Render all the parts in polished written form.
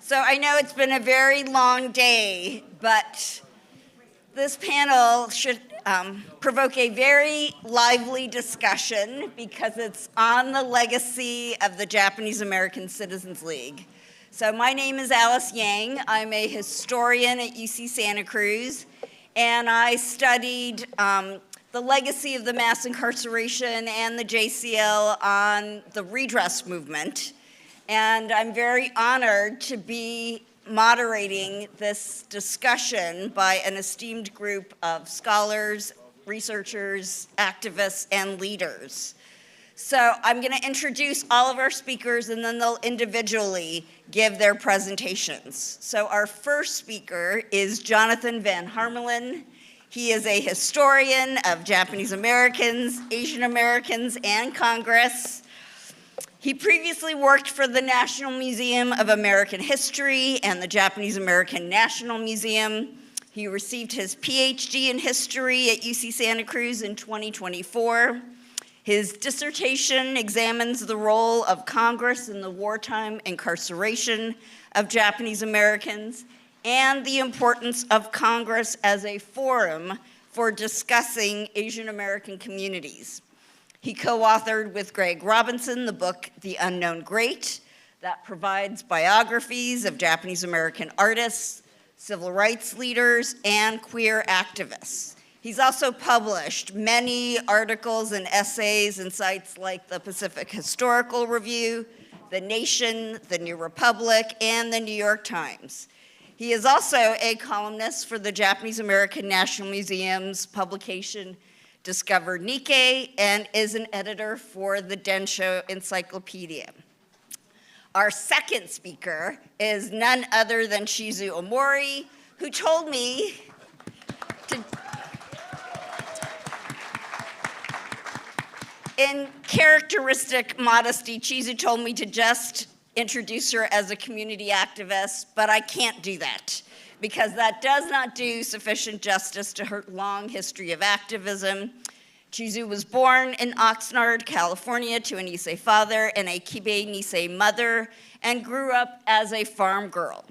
So I know it's been a very long day, but this panel should provoke a very lively discussion because it's on the legacy of the Japanese American Citizens League. So my name is Alice Yang. I'm a historian at UC Santa Cruz, and I studied the legacy of the mass incarceration and the JCL on the redress movement. And I'm very honored to be moderating this discussion by an esteemed group of scholars, researchers, activists, and leaders. So I'm going to introduce all of our speakers, and then they'll individually give their presentations. So our first speaker is Jonathan Van Harmelen. He is a historian of Japanese Americans, Asian Americans, and Congress. He previously worked for the National Museum of American History and the Japanese American National Museum. He received his PhD in history at UC Santa Cruz in 2024. His dissertation examines the role of Congress in the wartime incarceration of Japanese Americans and the importance of Congress as a forum for discussing Asian American communities. He co-authored with Greg Robinson the book, The Unknown Great, that provides biographies of Japanese American artists, civil rights leaders, and queer activists. He's also published many articles and essays in sites like the Pacific Historical Review, The Nation, The New Republic, and the New York Times. He is also a columnist for the Japanese American National Museum's publication Discover Nikkei, and is an editor for the Densho Encyclopedia. Our second speaker is none other than Chizu Omori, who told me to, in characteristic modesty, Chizu told me to just introduce her as a community activist, but I can't do that, because that does not do sufficient justice to her long history of activism. Chizu was born in Oxnard, California, to a Nisei father and a Kibe Nisei mother, and grew up as a farm girl.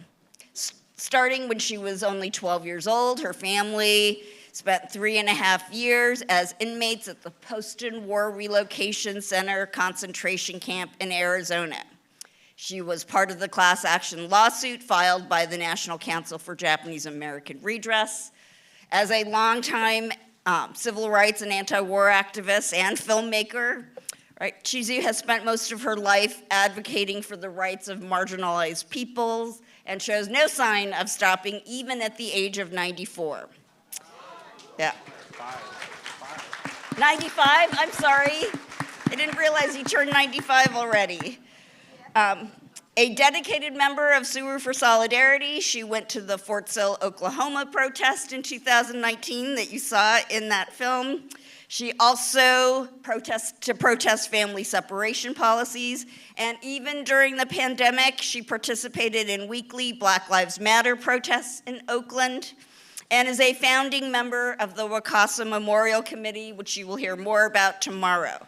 Starting when she was only 12 years old, her family spent 3.5 years as inmates at the Poston War Relocation Center concentration camp in Arizona. She was part of the class action lawsuit filed by the National Council for Japanese American Redress. As a longtime civil rights and anti-war activist and filmmaker, right, Chizu has spent most of her life advocating for the rights of marginalized peoples and shows no sign of stopping even at the age of 94. Yeah. 95? I'm sorry. I didn't realize you turned 95 already. A dedicated member of Subaru for Solidarity, she went to the Fort Sill, Oklahoma protest in 2019 that you saw in that film. She also protest family separation policies, and even during the pandemic, she participated in weekly Black Lives Matter protests in Oakland, and is a founding member of the Wakasa Memorial Committee, which you will hear more about tomorrow.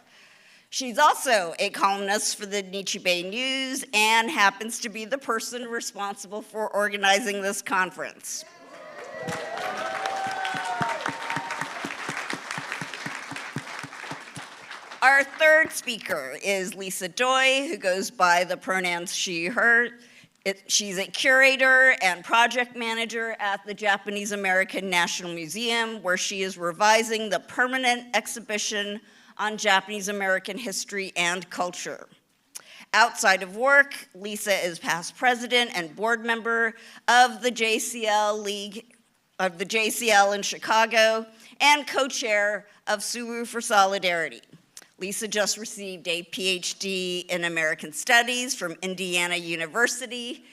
She's also a columnist for the Nichibei News and happens to be the person responsible for organizing this conference. Our third speaker is Lisa Doi, who goes by the pronouns she, her. She's a curator and project manager at the Japanese American National Museum, where she is revising the permanent exhibition on Japanese American history and culture. Outside of work, Lisa is past president and board member of the JCL League, of the JCL in Chicago, and co-chair of Subaru for Solidarity. Lisa just received a PhD in American Studies from Indiana University,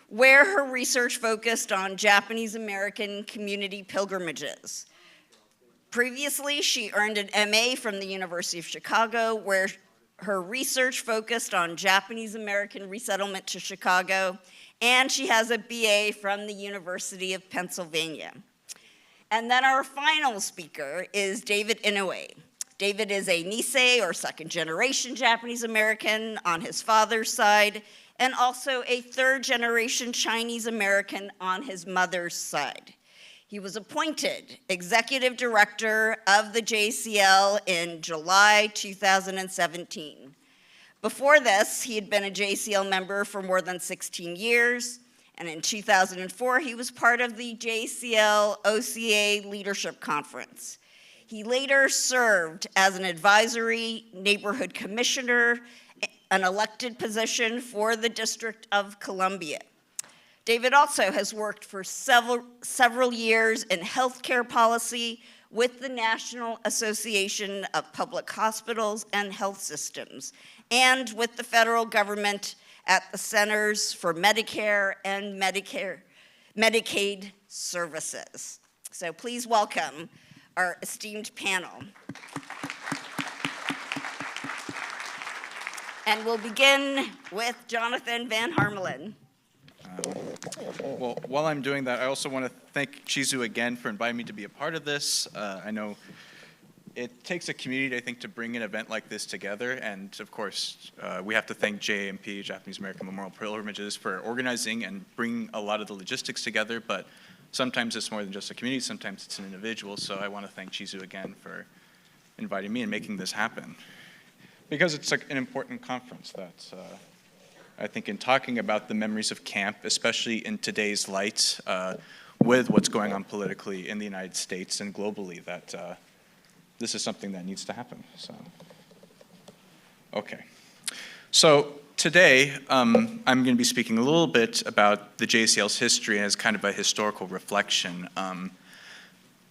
where her research focused on Japanese American community pilgrimages. Previously, she earned an MA from the University of Chicago, where her research focused on Japanese American resettlement to Chicago, and she has a BA from the University of Pennsylvania. And then our final speaker is David Inoue. David is a Nisei, or second-generation Japanese American on his father's side, and also a third-generation Chinese American on his mother's side. He was appointed executive director of the JACL in July 2017. Before this, he had been a JACL member for more than 16 years, and in 2004, he was part of the JACL OCA Leadership Conference. He later served as an advisory neighborhood commissioner, an elected position for the District of Columbia. David also has worked for several years in healthcare policy with the National Association of Public Hospitals and Health Systems, and with the federal government at the Centers for Medicare and Medicaid Services. So please welcome our esteemed panel. And we'll begin with Jonathan Van Harmelen. Well, while I'm doing that, I also want to thank Chizu again for inviting me to be a part of this. I know it takes a community, I think, to bring an event like this together, and of course, we have to thank JAMP, Japanese American Memorial Pilgrimages, for organizing and bringing a lot of the logistics together, but sometimes it's more than just a community, sometimes it's an individual, so I want to thank Chizu again for inviting me and making this happen. Because it's an important conference that I think in talking about the memories of camp, especially in today's light, with what's going on politically in the United States and globally, that this is something that needs to happen. So, okay. So today, I'm going to be speaking a little bit about the JACL's history as kind of a historical reflection.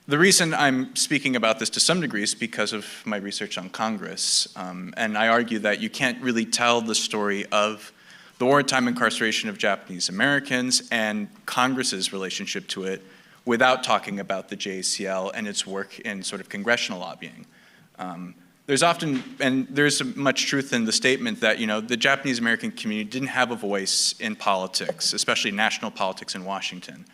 The reason I'm speaking about this to some degree is because of my research on Congress. And I argue that you can't really tell the story of the wartime incarceration of Japanese Americans and Congress's relationship to it without talking about the JACL and its work in sort of congressional lobbying. There's often, and there's much truth in the statement that, you know, the Japanese American community didn't have a voice in politics, especially national politics in Washington.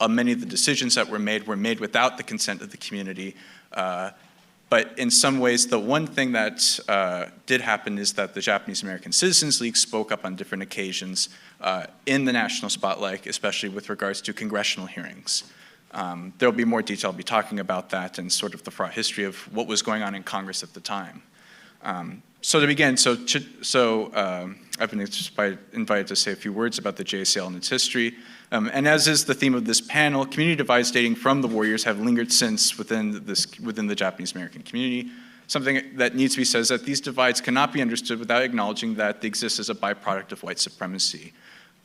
Many of the decisions that were made without the consent of the community. But in some ways, the one thing that did happen is that the Japanese American Citizens League spoke up on different occasions in the national spotlight, especially with regards to congressional hearings. There'll be more detail. I'll be talking about that and sort of the fraught history of what was going on in Congress at the time. So to begin, I've been invited to say a few words about the JACL and its history. And as is the theme of this panel, community divides dating from the warriors have lingered since within the Japanese American community. Something that needs to be said is that these divides cannot be understood without acknowledging that they exist as a byproduct of white supremacy.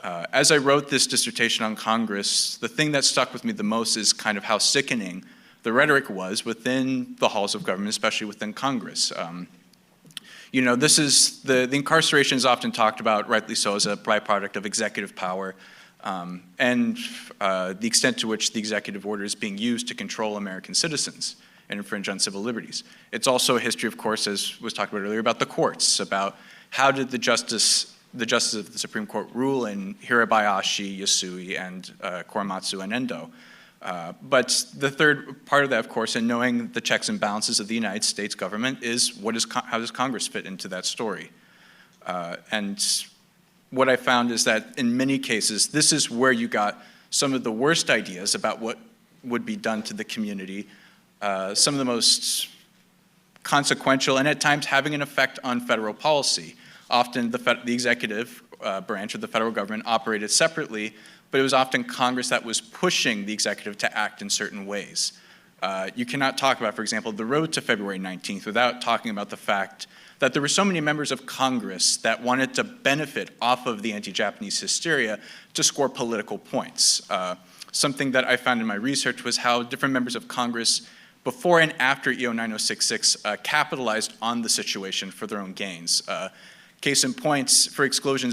As I wrote this dissertation on Congress, the thing that stuck with me the most is kind of how sickening the rhetoric was within the halls of government, especially within Congress. You know, this is, the incarceration is often talked about, rightly so, as a byproduct of executive power, and the extent to which the executive order is being used to control American citizens and infringe on civil liberties. It's also a history, of course, as was talked about earlier, about the courts, about how did the justices of the Supreme Court rule in Hirabayashi, Yasui, and Korematsu and Endo. But the third part of that, of course, in knowing the checks and balances of the United States government is how does Congress fit into that story? And what I found is that in many cases, this is where you got some of the worst ideas about what would be done to the community, some of the most consequential and at times having an effect on federal policy. Often the executive branch of the federal government operated separately, but it was often Congress that was pushing the executive to act in certain ways. You cannot talk about, for example, the road to February 19th without talking about the fact that there were so many members of Congress that wanted to benefit off of the anti-Japanese hysteria to score political points. Something that I found in my research was how different members of Congress before and after EO 9066 capitalized on the situation for their own gains. Case in points for Exclusion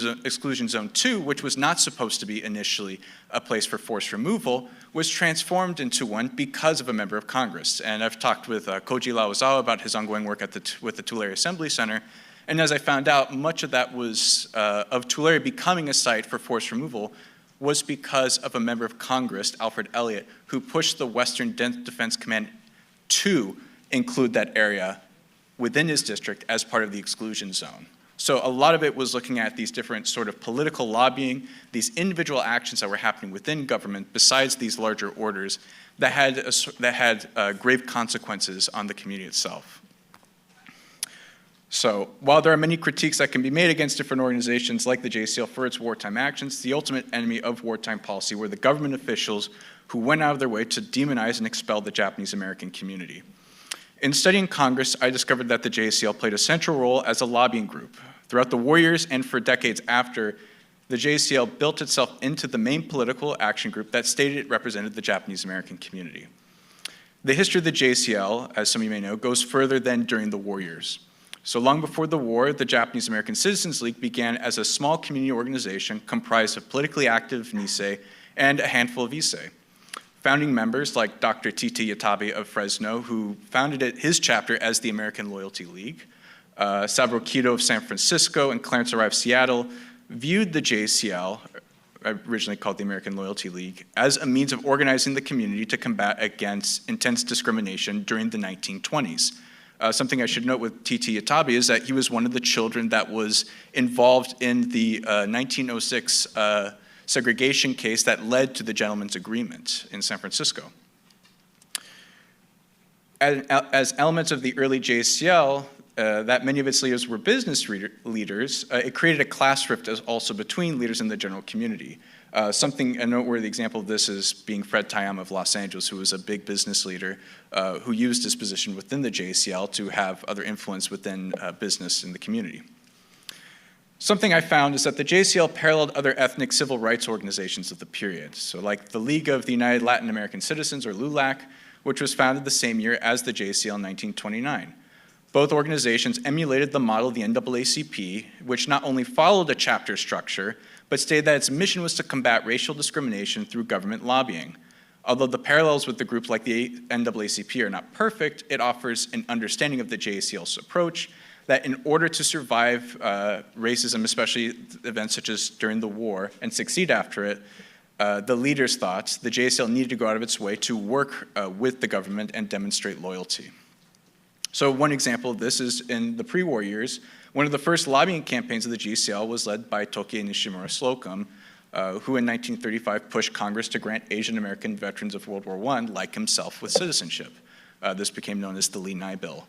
Zone 2, which was not supposed to be initially a place for forced removal, was transformed into one because of a member of Congress. And I've talked with Koji Laozawa about his ongoing work with the Tulare Assembly Center. And as I found out, much of that was, of Tulare becoming a site for forced removal was because of a member of Congress, Alfred Elliott, who pushed the Western Defense Command to include that area within his district as part of the exclusion zone. So a lot of it was looking at these different sort of political lobbying, these individual actions that were happening within government besides these larger orders that had grave consequences on the community itself. So while there are many critiques that can be made against different organizations like the JACL for its wartime actions, the ultimate enemy of wartime policy were the government officials who went out of their way to demonize and expel the Japanese American community. In studying Congress, I discovered that the JACL played a central role as a lobbying group. Throughout the war years and for decades after, the JACL built itself into the main political action group that stated it represented the Japanese American community. The history of the JACL, as some of you may know, goes further than during the war years. So long before the war, the Japanese American Citizens League began as a small community organization comprised of politically active Nisei and a handful of Issei. Founding members like Dr. T.T. Yatabe of Fresno, who founded his chapter as the American Loyalty League, Saburo Kido of San Francisco, and Clarence Arrive of Seattle viewed the JACL, originally called the American Loyalty League, as a means of organizing the community to combat against intense discrimination during the 1920s. Something I should note with T.T. Yatabe is that he was one of the children that was involved in the 1906 segregation case that led to the Gentleman's Agreement in San Francisco. As elements of the early JACL, that many of its leaders were business leaders, it created a class rift also between leaders in the general community. A noteworthy example of this is being Fred Taiyama of Los Angeles, who was a big business leader who used his position within the JACL to have other influence within business in the community. Something I found is that the JACL paralleled other ethnic civil rights organizations of the period. So like the League of the United Latin American Citizens, or LULAC, which was founded the same year as the JACL in 1929. Both organizations emulated the model of the NAACP, which not only followed a chapter structure, but stated that its mission was to combat racial discrimination through government lobbying. Although the parallels with the groups like the NAACP are not perfect, it offers an understanding of the JACL's approach that in order to survive racism, especially events such as during the war, and succeed after it, the leaders thought the JACL needed to go out of its way to work with the government and demonstrate loyalty. So one example of this is in the pre-war years, one of the first lobbying campaigns of the JACL was led by Tokyo Nishimura Slocum, who in 1935 pushed Congress to grant Asian American veterans of World War I, like himself, with citizenship. This became known as the Lee-Nye Bill.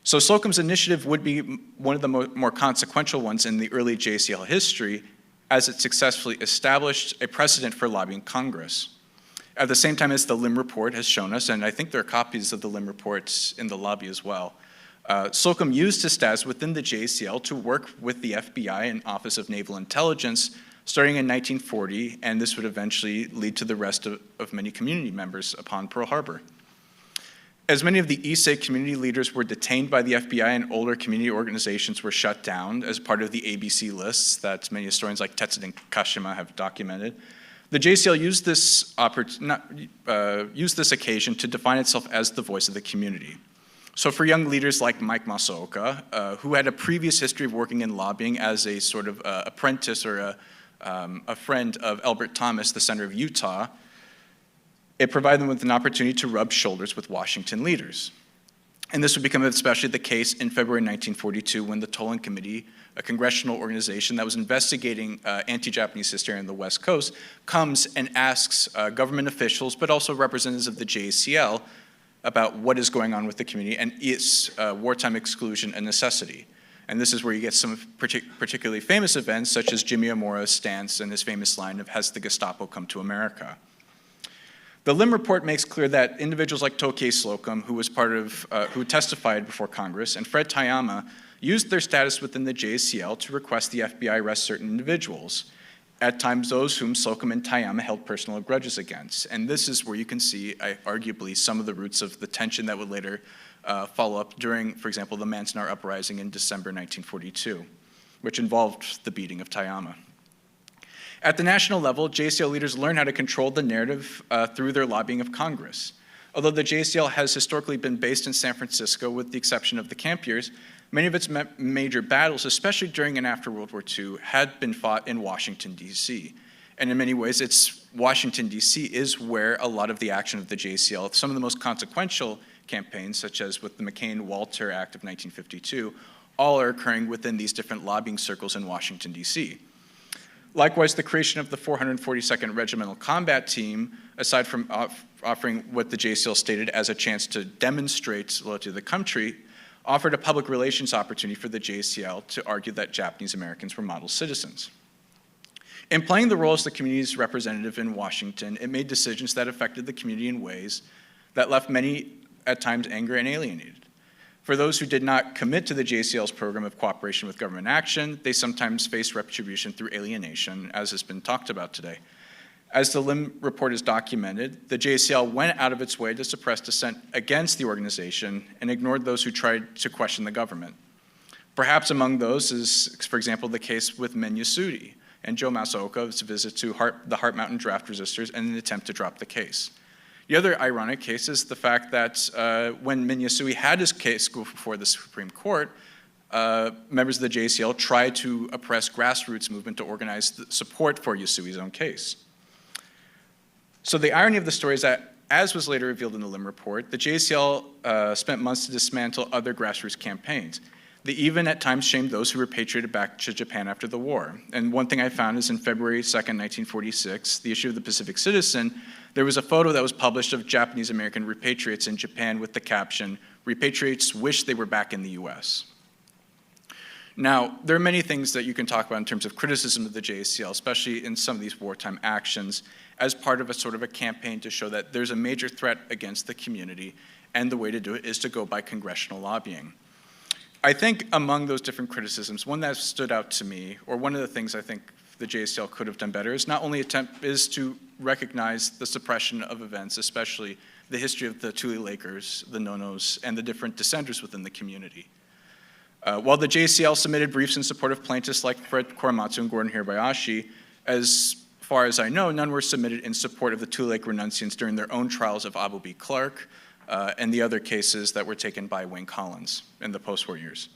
So Slocum's initiative would be one of the more consequential ones in the early JACL history, as it successfully established a precedent for lobbying Congress. At the same time as the Lim Report has shown us, and I think there are copies of the Lim Reports in the lobby as well, Slocum used his status within the JACL to work with the FBI and Office of Naval Intelligence starting in 1940, and this would eventually lead to the arrest of many community members upon Pearl Harbor. As many of the Issei community leaders were detained by the FBI and older community organizations were shut down as part of the ABC lists that many historians like Tetsuden Kashima have documented, the JACL used this occasion to define itself as the voice of the community. So for young leaders like Mike Masaoka, who had a previous history of working in lobbying as a sort of apprentice or a friend of Elbert Thomas, the senator of Utah, it provided them with an opportunity to rub shoulders with Washington leaders. And this would become especially the case in February 1942 when the Toland Committee, a congressional organization that was investigating anti-Japanese hysteria on the West Coast, comes and asks government officials, but also representatives of the JACL, about what is going on with the community and is wartime exclusion a necessity. And this is where you get some particularly famous events, such as Jimmy Amura's stance and his famous line of, "Has the Gestapo come to America?" The Lim Report makes clear that individuals like Tokyo Slocum, who testified before Congress, and Fred Taiyama used their status within the JACL to request the FBI arrest certain individuals, at times those whom Slocum and Taiyama held personal grudges against. And this is where you can see, arguably, some of the roots of the tension that would later follow up during, for example, the Manzanar Uprising in December 1942, which involved the beating of Taiyama. At the national level, JACL leaders learn how to control the narrative through their lobbying of Congress. Although the JACL has historically been based in San Francisco, with the exception of the camp years, many of its major battles, especially during and after World War II, had been fought in Washington, D.C. And in many ways, Washington, D.C. is where a lot of the action of the JACL, some of the most consequential campaigns, such as with the McCain-Walter Act of 1952, all are occurring within these different lobbying circles in Washington, D.C. Likewise, the creation of the 442nd Regimental Combat Team, aside from offering what the JCL stated as a chance to demonstrate loyalty to the country, offered a public relations opportunity for the JCL to argue that Japanese Americans were model citizens. In playing the role as the community's representative in Washington, it made decisions that affected the community in ways that left many at times angry and alienated. For those who did not commit to the JCL's program of cooperation with government action, they sometimes faced retribution through alienation, as has been talked about today. As the Lim report is documented, the JCL went out of its way to suppress dissent against the organization and ignored those who tried to question the government. Perhaps among those is, for example, the case with Men Yasudi and Joe Masaoka's visit to the Heart Mountain draft resistors and an attempt to drop the case. The other ironic case is the fact that when Min Yasui had his case go before the Supreme Court, members of the JCL tried to oppress grassroots movement to organize the support for Yasui's own case. So the irony of the story is that, as was later revealed in the Lim report, the JCL spent months to dismantle other grassroots campaigns. They even at times shamed those who repatriated back to Japan after the war. And one thing I found is in February 2nd, 1946, the issue of the Pacific Citizen, there was a photo that was published of Japanese American repatriates in Japan with the caption, "Repatriates wish they were back in the US." Now, there are many things that you can talk about in terms of criticism of the JCL, especially in some of these wartime actions, as part of a sort of a campaign to show that there's a major threat against the community, and the way to do it is to go by congressional lobbying. I think among those different criticisms, one that stood out to me, or one of the things I think the JCL could have done better, is not only to recognize the suppression of events, especially the history of the Tule Lakers, the Nonos, and the different dissenters within the community. While the JCL submitted briefs in support of plaintiffs like Fred Korematsu and Gordon Hirabayashi, as far as I know, none were submitted in support of the Tule Lake renunciants during their own trials of Abu B. Clark and the other cases that were taken by Wayne Collins in the post-war years.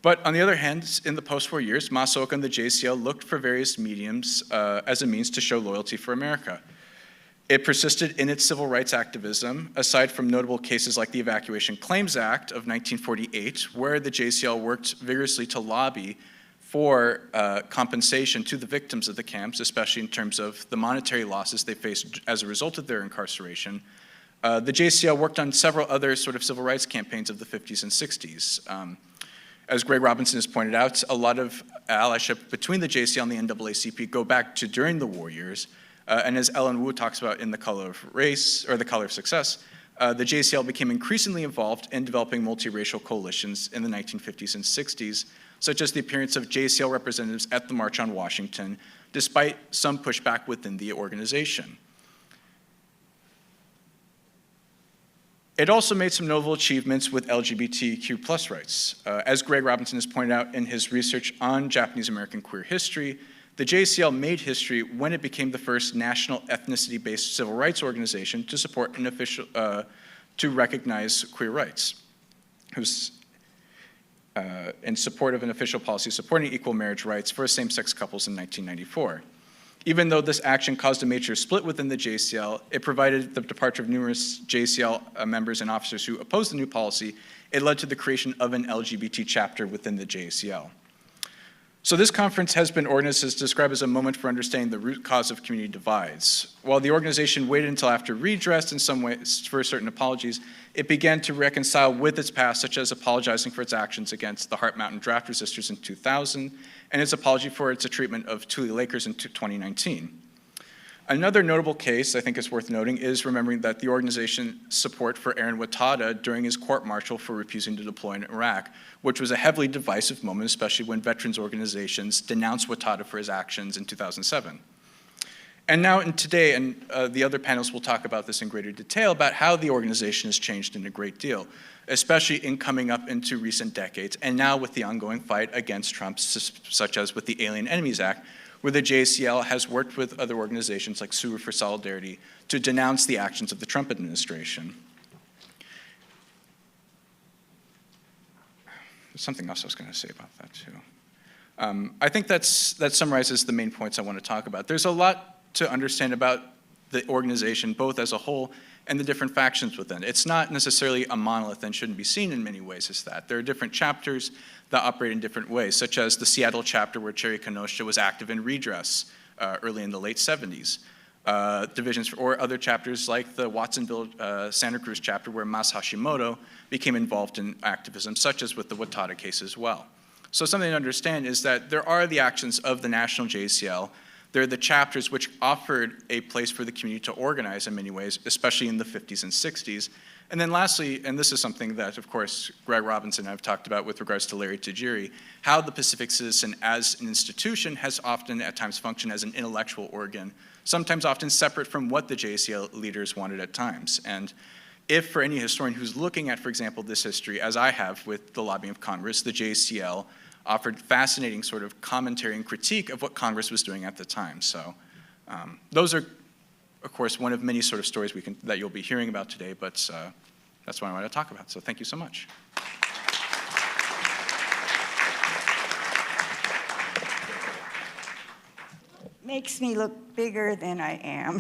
But on the other hand, in the post-war years, Masaoka and the JCL looked for various mediums as a means to show loyalty for America. It persisted in its civil rights activism, aside from notable cases like the Evacuation Claims Act of 1948, where the JCL worked vigorously to lobby for compensation to the victims of the camps, especially in terms of the monetary losses they faced as a result of their incarceration. The JCL worked on several other sort of civil rights campaigns of the 50s and 60s. As Greg Robinson has pointed out, a lot of allyship between the JCL and the NAACP go back to during the war years. And as Ellen Wu talks about in The Color of Race, or The Color of Success, the JCL became increasingly involved in developing multiracial coalitions in the 1950s and 60s, such as the appearance of JCL representatives at the March on Washington, despite some pushback within the organization. It also made some notable achievements with LGBTQ+ rights. As Greg Robinson has pointed out in his research on Japanese American queer history, the JCL made history when it became the first national ethnicity-based civil rights organization to support an official, to recognize queer rights. It was in support of an official policy supporting equal marriage rights for same-sex couples in 1994. Even though this action caused a major split within the JCL, it provided the departure of numerous JCL members and officers who opposed the new policy. It led to the creation of an LGBT chapter within the JCL. So this conference has been organized as described as a moment for understanding the root cause of community divides. While the organization waited until after redress in some ways for certain apologies, it began to reconcile with its past, such as apologizing for its actions against the Heart Mountain draft resistors in 2000, and its apology for its treatment of Tule Lakers in 2019. Another notable case I think is worth noting is remembering that the organization's support for Aaron Watada during his court-martial for refusing to deploy in Iraq, which was a heavily divisive moment, especially when veterans organizations denounced Watada for his actions in 2007. And now today, and the other panelists will talk about this in greater detail, about how the organization has changed in a great deal, especially in coming up into recent decades, and now with the ongoing fight against Trump, such as with the Alien Enemies Act, where the JCL has worked with other organizations like Suru for Solidarity to denounce the actions of the Trump administration. There's something else I was going to say about that too. I think that summarizes the main points I want to talk about. There's a lot to understand about the organization both as a whole and the different factions within. It's not necessarily a monolith and shouldn't be seen in many ways as that. There are different chapters that operate in different ways, such as the Seattle chapter where Cherry Kenosha was active in redress early in the late 70s. Divisions or other chapters like the Watsonville Santa Cruz chapter where Mas Hashimoto became involved in activism, such as with the Watada case as well. So something to understand is that there are the actions of the National JACL. There are the chapters which offered a place for the community to organize in many ways, especially in the 50s and 60s. And then lastly, and this is something that, of course, Greg Robinson and I have talked about with regards to Larry Tajiri, how the Pacific Citizen as an institution has often at times functioned as an intellectual organ, sometimes often separate from what the JACL leaders wanted at times. And if for any historian who's looking at, for example, this history, as I have with the lobbying of Congress, the JACL offered fascinating sort of commentary and critique of what Congress was doing at the time. So those are, of course, one of many sort of stories that you'll be hearing about today, but that's what I wanted to talk about. So thank you so much. Makes me look bigger than I am.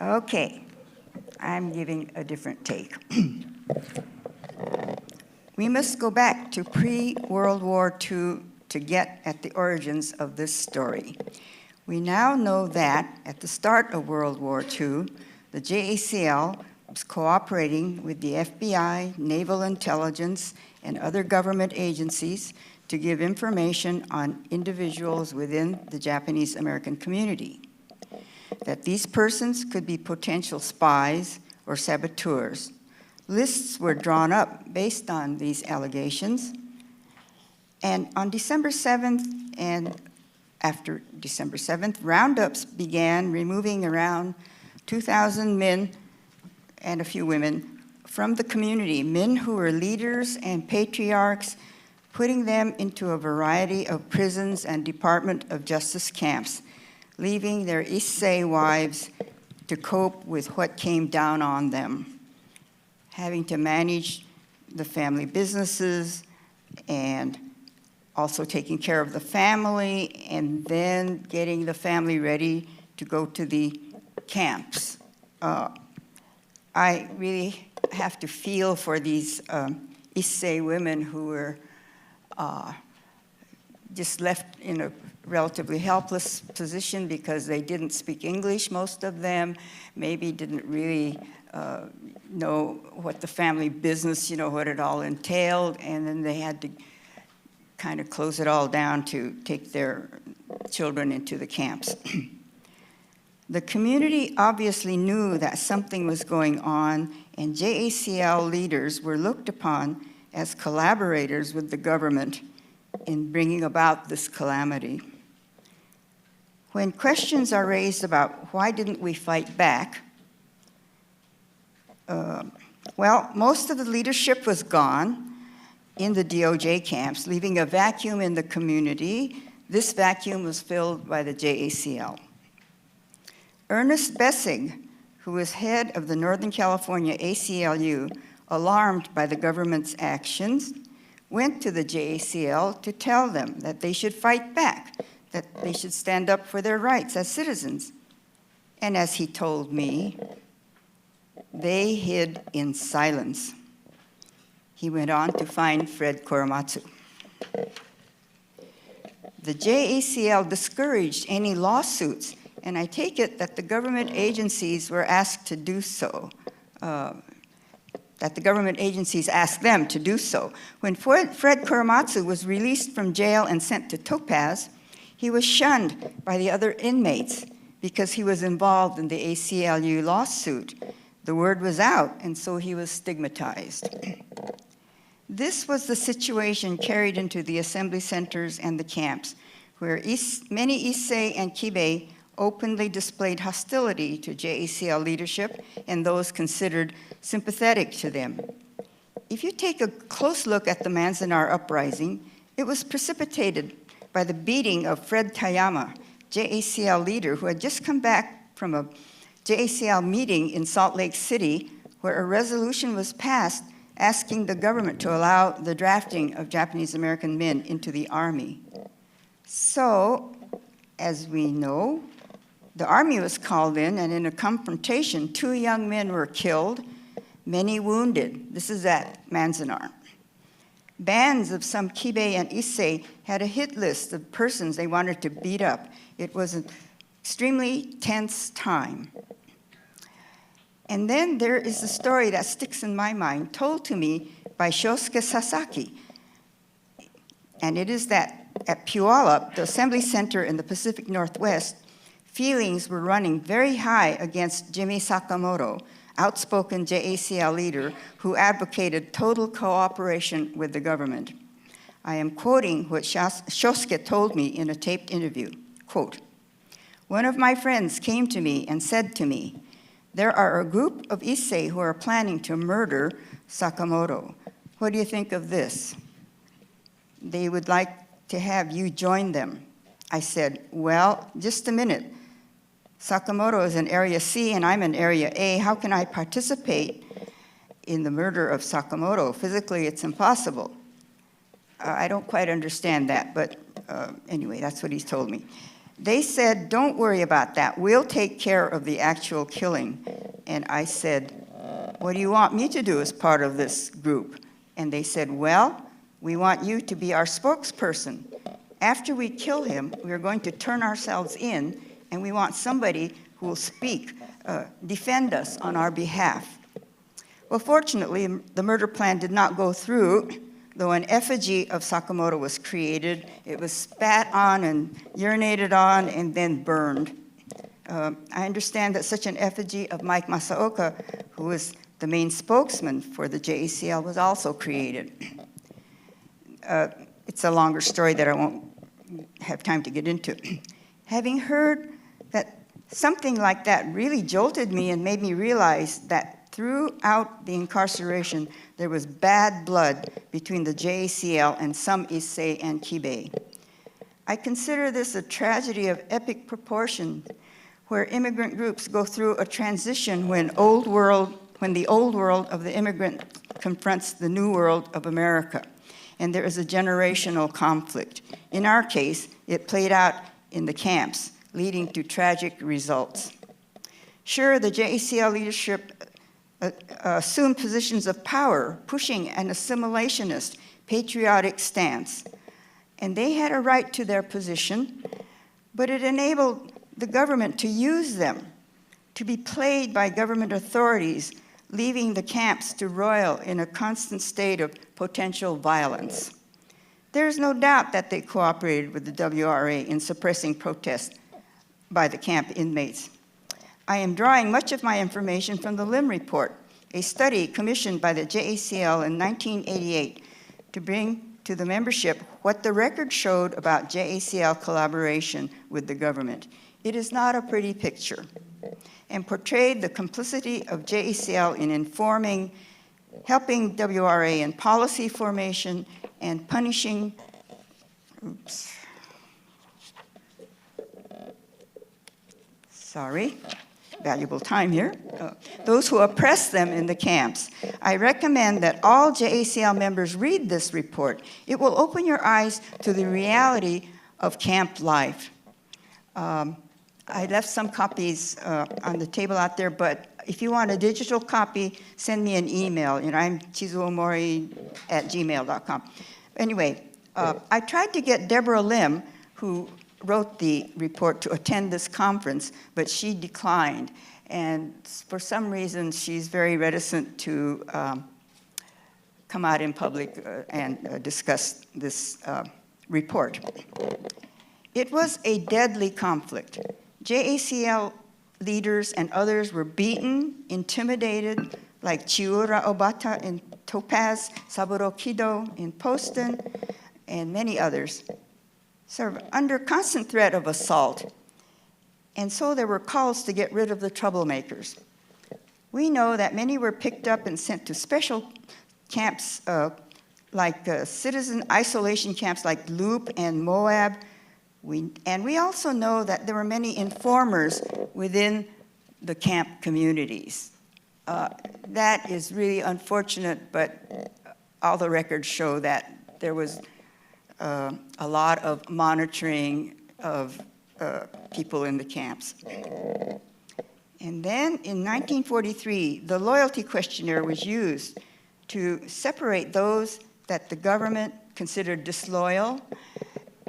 Okay, I'm giving a different take. We must go back to pre-World War II to get at the origins of this story. We now know that at the start of World War II, the JACL was cooperating with the FBI, naval intelligence, and other government agencies to give information on individuals within the Japanese American community, that these persons could be potential spies or saboteurs. Lists were drawn up based on these allegations, and on December 7th and after December 7th, roundups began removing around 2,000 men and a few women from the community, men who were leaders and patriarchs, putting them into a variety of prisons and Department of Justice camps, leaving their Issei wives to cope with what came down on them, having to manage the family businesses and also taking care of the family and then getting the family ready to go to the camps. I really have to feel for these Issei women who were just left in a relatively helpless position because they didn't speak English, most of them, maybe didn't really know what the family business, what it all entailed, and then they had to kind of close it all down to take their children into the camps. The community obviously knew that something was going on, and JACL leaders were looked upon as collaborators with the government in bringing about this calamity. When questions are raised about why didn't we fight back, well, most of the leadership was gone in the DOJ camps, leaving a vacuum in the community. This vacuum was filled by the JACL. Ernest Bessig, who was head of the Northern California ACLU, alarmed by the government's actions, went to the JACL to tell them that they should fight back, that they should stand up for their rights as citizens. And as he told me, they hid in silence. He went on to find Fred Korematsu. The JACL discouraged any lawsuits, and I take it that the government agencies were asked to do so, that the government agencies asked them to do so. When Fred Korematsu was released from jail and sent to Topaz, he was shunned by the other inmates because he was involved in the ACLU lawsuit. The word was out, and so he was stigmatized. This was the situation carried into the assembly centers and the camps, where many Issei and Kibei openly displayed hostility to JACL leadership and those considered sympathetic to them. If you take a close look at the Manzanar uprising, it was precipitated by the beating of Fred Tayama, JACL leader who had just come back from a JACL meeting in Salt Lake City where a resolution was passed asking the government to allow the drafting of Japanese American men into the army. So as we know, the army was called in, and in a confrontation, 2 young men were killed, many wounded. This is at Manzanar. Bands of some Kibe and Issei had a hit list of persons they wanted to beat up. It was an extremely tense time. And then there is a story that sticks in my mind, told to me by Shosuke Sasaki. And it is that at Puyallup, the assembly center in the Pacific Northwest, feelings were running very high against Jimmy Sakamoto, outspoken JACL leader who advocated total cooperation with the government. I am quoting what Shosuke told me in a taped interview. Quote, "One of my friends came to me and said to me, 'There are a group of Issei who are planning to murder Sakamoto. What do you think of this? They would like to have you join them.' I said, 'Well, just a minute. Sakamoto is in Area C and I'm in Area A. How can I participate in the murder of Sakamoto? Physically, it's impossible.' I don't quite understand that, but anyway, that's what he's told me. They said, 'Don't worry about that. We'll take care of the actual killing.' And I said, 'What do you want me to do as part of this group?' And they said, 'Well, we want you to be our spokesperson. After we kill him, we're going to turn ourselves in, and we want somebody who will speak, defend us on our behalf.' Well, fortunately, the murder plan did not go through, though an effigy of Sakamoto was created. It was spat on and urinated on and then burned. I understand that such an effigy of Mike Masaoka, who was the main spokesman for the JACL, was also created. It's a longer story that I won't have time to get into. Having heard that something like that really jolted me and made me realize that throughout the incarceration, there was bad blood between the JACL and some Issei and Kibe. I consider this a tragedy of epic proportion, where immigrant groups go through a transition when the old world of the immigrant confronts the new world of America, and there is a generational conflict. In our case, it played out in the camps, leading to tragic results. Sure, the JACL leadership assumed positions of power, pushing an assimilationist, patriotic stance. And they had a right to their position, but it enabled the government to use them, to be played by government authorities, leaving the camps to roil in a constant state of potential violence. There is no doubt that they cooperated with the WRA in suppressing protests by the camp inmates. I am drawing much of my information from the Lim Report, a study commissioned by the JACL in 1988 to bring to the membership what the record showed about JACL collaboration with the government. It is not a pretty picture, and portrayed the complicity of JACL in informing, helping WRA in policy formation, and punishing, valuable time here, those who oppress them in the camps. I recommend that all JACL members read this report. It will open your eyes to the reality of camp life. I left some copies on the table out there, but if you want a digital copy, send me an email. I'm chizuomori@gmail.com. Anyway, I tried to get Deborah Lim, who wrote the report, to attend this conference, but she declined. And for some reason, she's very reticent to come out in public and discuss this report. It was a deadly conflict. JACL leaders and others were beaten, intimidated, like Chiura Obata in Topaz, Saburo Kido in Poston, and many others, sort of under constant threat of assault. And so there were calls to get rid of the troublemakers. We know that many were picked up and sent to special camps like citizen isolation camps like Loop and Moab. And we also know that there were many informers within the camp communities. That is really unfortunate, but all the records show that there was a lot of monitoring of people in the camps. And then in 1943, the loyalty questionnaire was used to separate those that the government considered disloyal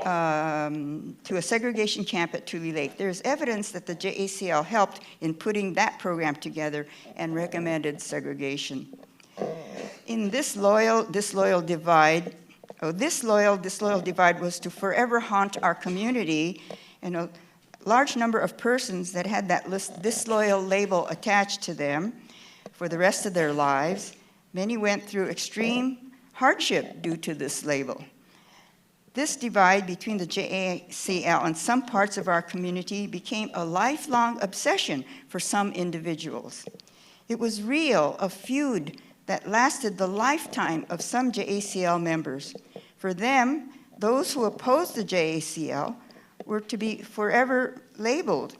to a segregation camp at Tule Lake. There's evidence that the JACL helped in putting that program together and recommended segregation. In this loyal-disloyal divide was to forever haunt our community, and a large number of persons that had that disloyal label attached to them for the rest of their lives. Many went through extreme hardship due to this label. This divide between the JACL and some parts of our community became a lifelong obsession for some individuals. It was real, a feud that lasted the lifetime of some JACL members. For them, those who opposed the JACL were to be forever labeled,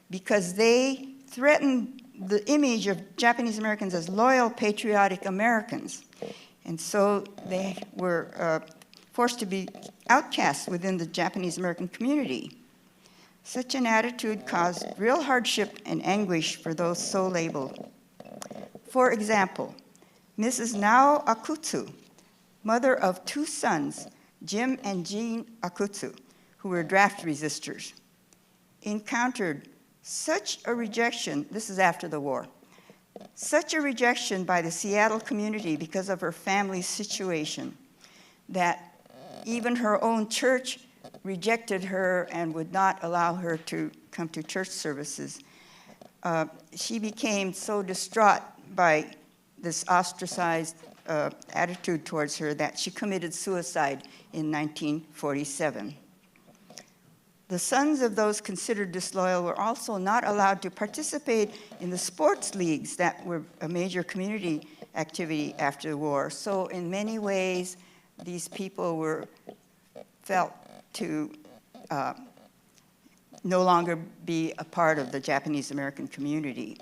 because they threatened the image of Japanese Americans as loyal, patriotic Americans. And so they were forced to be outcasts within the Japanese American community. Such an attitude caused real hardship and anguish for those so labeled. For example, Mrs. Nao Akutsu, mother of 2 sons, Jim and Jean Akutsu, who were draft resistors, encountered such a rejection, this is after the war, such a rejection by the Seattle community because of her family's situation that even her own church rejected her and would not allow her to come to church services. She became so distraught by this ostracized attitude towards her that she committed suicide in 1947. The sons of those considered disloyal were also not allowed to participate in the sports leagues that were a major community activity after the war. So in many ways, these people felt to no longer be a part of the Japanese American community.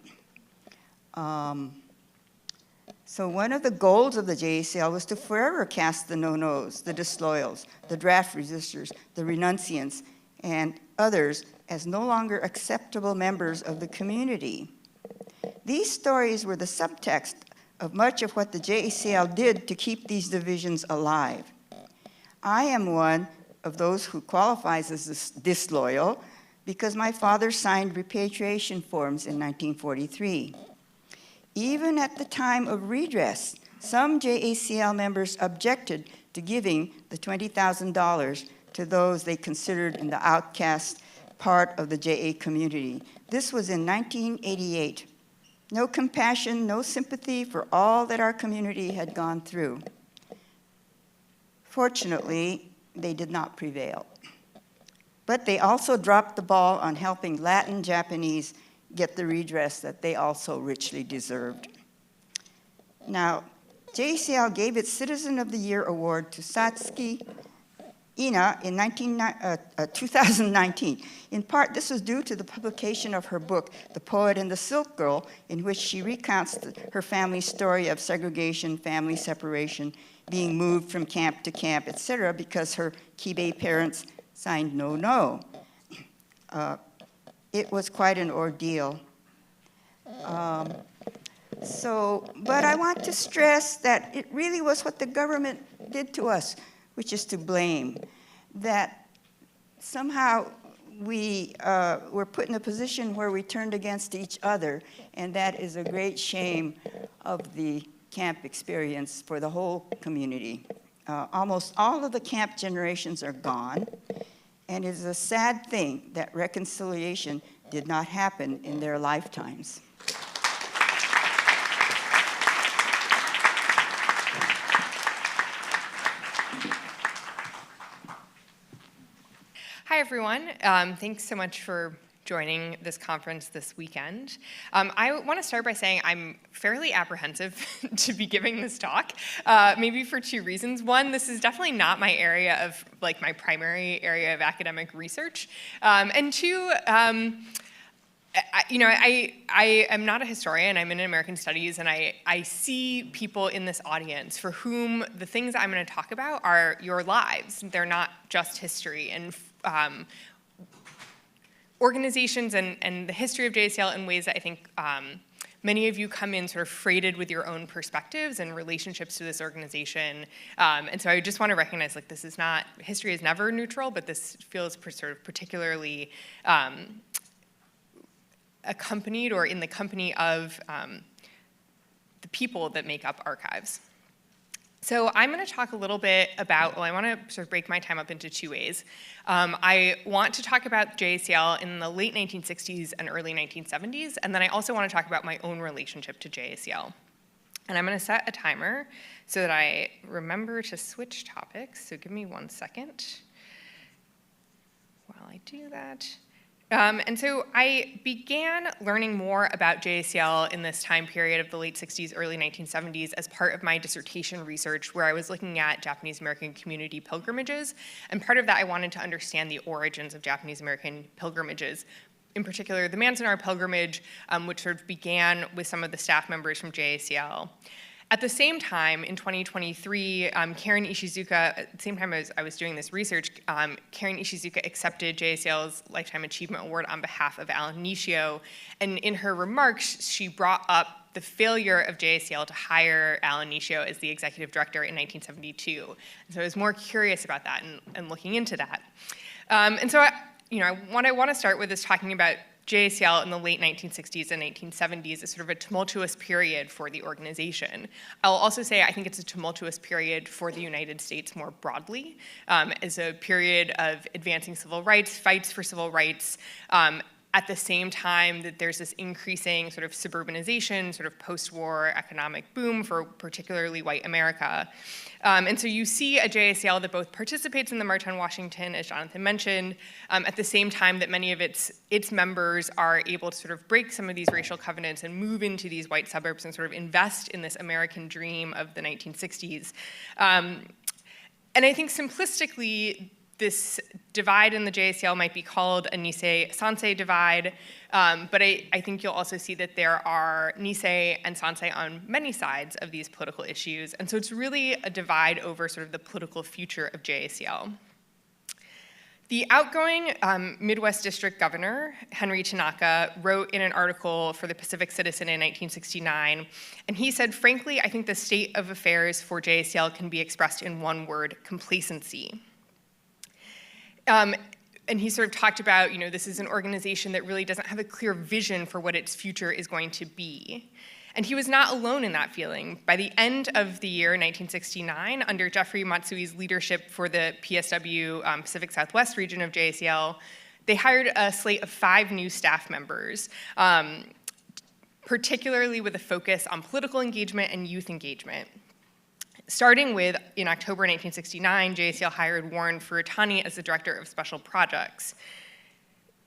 So one of the goals of the JACL was to forever cast the no-nos, the disloyals, the draft resistors, the renunciants, and others as no longer acceptable members of the community. These stories were the subtext of much of what the JACL did to keep these divisions alive. I am one of those who qualifies as disloyal because my father signed repatriation forms in 1943. Even at the time of redress, some JACL members objected to giving the $20,000 to those they considered in the outcast part of the JA community. This was in 1988. No compassion, no sympathy for all that our community had gone through. Fortunately, they did not prevail. But they also dropped the ball on helping Latin Japanese get the redress that they also richly deserved. Now, JACL gave its Citizen of the Year award to Satsuki Ina in 2019. In part, this was due to the publication of her book, The Poet and the Silk Girl, in which she recounts her family's story of segregation, family separation, being moved from camp to camp, etc., because her Kibe parents signed no. It was quite an ordeal. But I want to stress that it really was what the government did to us, which is to blame, that somehow we were put in a position where we turned against each other, and that is a great shame of the camp experience for the whole community. Almost all of the camp generations are gone, and it is a sad thing that reconciliation did not happen in their lifetimes. Hi, everyone. Thanks so much for joining this conference this weekend. I want to start by saying I'm fairly apprehensive to be giving this talk, maybe for 2 reasons. One, this is definitely not my area of, my primary area of academic research. And 2, I am not a historian. I'm in American Studies, and I see people in this audience for whom the things I'm going to talk about are your lives. They're not just history. And organizations and the history of JACL in ways that I think many of you come in sort of freighted with your own perspectives and relationships to this organization. And so I just want to recognize, like, this is not, history is never neutral, but this feels sort of particularly accompanied or in the company of the people that make up archives. So I'm going to talk a little bit about, well, I want to sort of break my time up into two ways. I want to talk about JACL in the late 1960s and early 1970s, and then I also want to talk about my own relationship to JACL. And I'm going to set a timer so that I remember to switch topics, so give me 1 second while I do that. And so I began learning more about JACL in this time period of the late 60s, early 1970s as part of my dissertation research, where I was looking at Japanese American community pilgrimages. And part of that, I wanted to understand the origins of Japanese American pilgrimages, in particular the Manzanar pilgrimage, which sort of began with some of the staff members from JACL. At the same time, in 2023, Karen Ishizuka, at the same time as I was doing this research, Karen Ishizuka accepted JACL's Lifetime Achievement Award on behalf of Al Inicio. And in her remarks, she brought up the failure of JACL to hire Al Inicio as the executive director in 1972. And so I was more curious about that and looking into that. And so what I want to start with is talking about JACL in the late 1960s and 1970s is sort of a tumultuous period for the organization. I'll also say I think it's a tumultuous period for the United States more broadly, as a period of advancing civil rights, fights for civil rights, at the same time that there's this increasing sort of suburbanization, sort of post-war economic boom for particularly white America. And so you see a JACL that both participates in the March on Washington, as Jonathan mentioned, at the same time that many of its members are able to sort of break some of these racial covenants and move into these white suburbs and sort of invest in this American dream of the 1960s. And I think simplistically, this divide in the JACL might be called a Nisei-Sansei divide, but I think you'll also see that there are Nisei and Sansei on many sides of these political issues, and so it's really a divide over sort of the political future of JACL. The outgoing Midwest District Governor, Henry Tanaka, wrote in an article for the Pacific Citizen in 1969, and he said, frankly, I think the state of affairs for JACL can be expressed in one word: complacency. And he sort of talked about, this is an organization that really doesn't have a clear vision for what its future is going to be. And he was not alone in that feeling. By the end of the year, 1969, under Jeffrey Matsui's leadership for the PSW Pacific Southwest region of JACL, they hired a slate of 5 new staff members, particularly with a focus on political engagement and youth engagement. Starting with, in October 1969, JACL hired Warren Furutani as the director of special projects.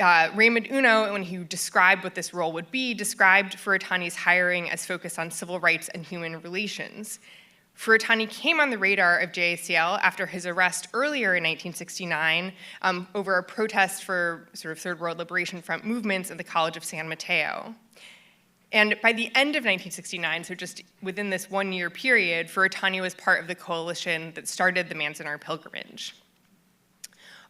Raymond Inoue, when he described what this role would be, described Furutani's hiring as focused on civil rights and human relations. Furutani came on the radar of JACL after his arrest earlier in 1969 over a protest for sort of Third World Liberation Front movements at the College of San Mateo. And by the end of 1969, so just within this 1-year period, Furutani was part of the coalition that started the Manzanar pilgrimage.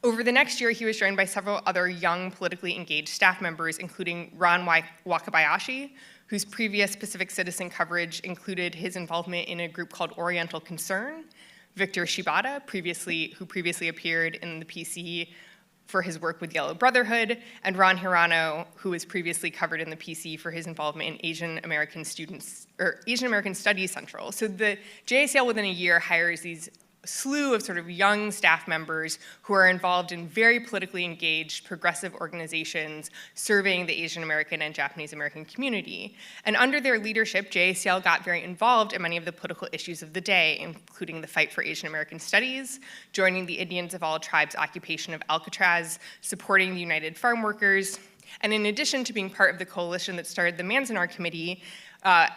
Over the next year, he was joined by several other young politically engaged staff members, including Ron Wakabayashi, whose previous Pacific Citizen coverage included his involvement in a group called Oriental Concern, Victor Shibata, who previously appeared in the PC for his work with Yellow Brotherhood, and Ron Hirano, who was previously covered in the PC for his involvement in Asian American Studies Central. So the JACL within a year hires these slew of sort of young staff members who are involved in very politically engaged progressive organizations serving the Asian American and Japanese American community. And under their leadership, JACL got very involved in many of the political issues of the day, including the fight for Asian American studies, joining the Indians of all tribes occupation of Alcatraz, supporting the United Farm Workers, and in addition to being part of the coalition that started the Manzanar Committee,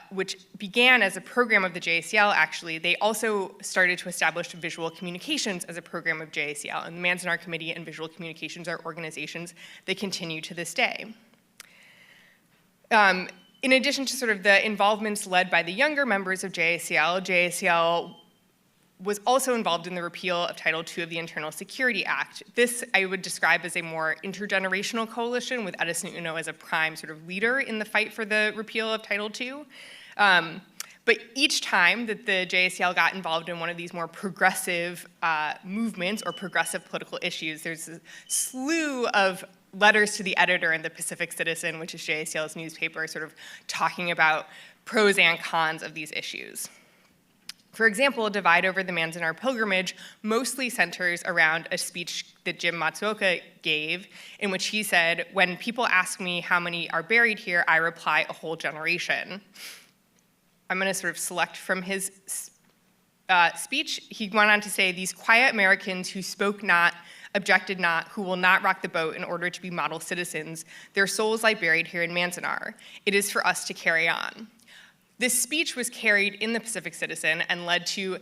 which began as a program of the JACL, actually, they also started to establish visual communications as a program of JACL. And the Manzanar Committee and visual communications are organizations that continue to this day. In addition to sort of the involvements led by the younger members of JACL, JACL was also involved in the repeal of Title II of the Internal Security Act. This I would describe as a more intergenerational coalition, with Edison Inoue as a prime sort of leader in the fight for the repeal of Title II. But each time that the JACL got involved in one of these more progressive movements or progressive political issues, there's a slew of letters to the editor in the Pacific Citizen, which is JACL's newspaper, sort of talking about pros and cons of these issues. For example, Divide Over the Manzanar Pilgrimage mostly centers around a speech that Jim Matsuoka gave, in which he said, "When people ask me how many are buried here, I reply a whole generation." I'm going to sort of select from his speech. He went on to say, "These quiet Americans who spoke not, objected not, who will not rock the boat in order to be model citizens, their souls lie buried here in Manzanar. It is for us to carry on." This speech was carried in the Pacific Citizen and led to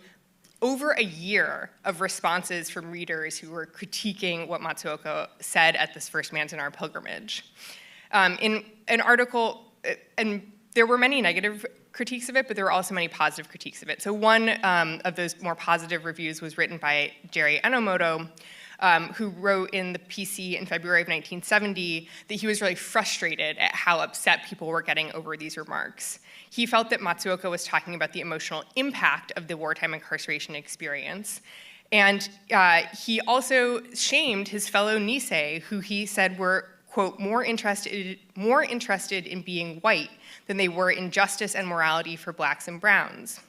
over a year of responses from readers who were critiquing what Matsuoka said at this first Manzanar pilgrimage. In an article, and there were many negative critiques of it, but there were also many positive critiques of it. So one of those more positive reviews was written by Jerry Enomoto, who wrote in the PC in February of 1970 that he was really frustrated at how upset people were getting over these remarks. He felt that Matsuoka was talking about the emotional impact of the wartime incarceration experience. And he also shamed his fellow Nisei, who he said were, quote, more interested in being white than they were in justice and morality for blacks and browns.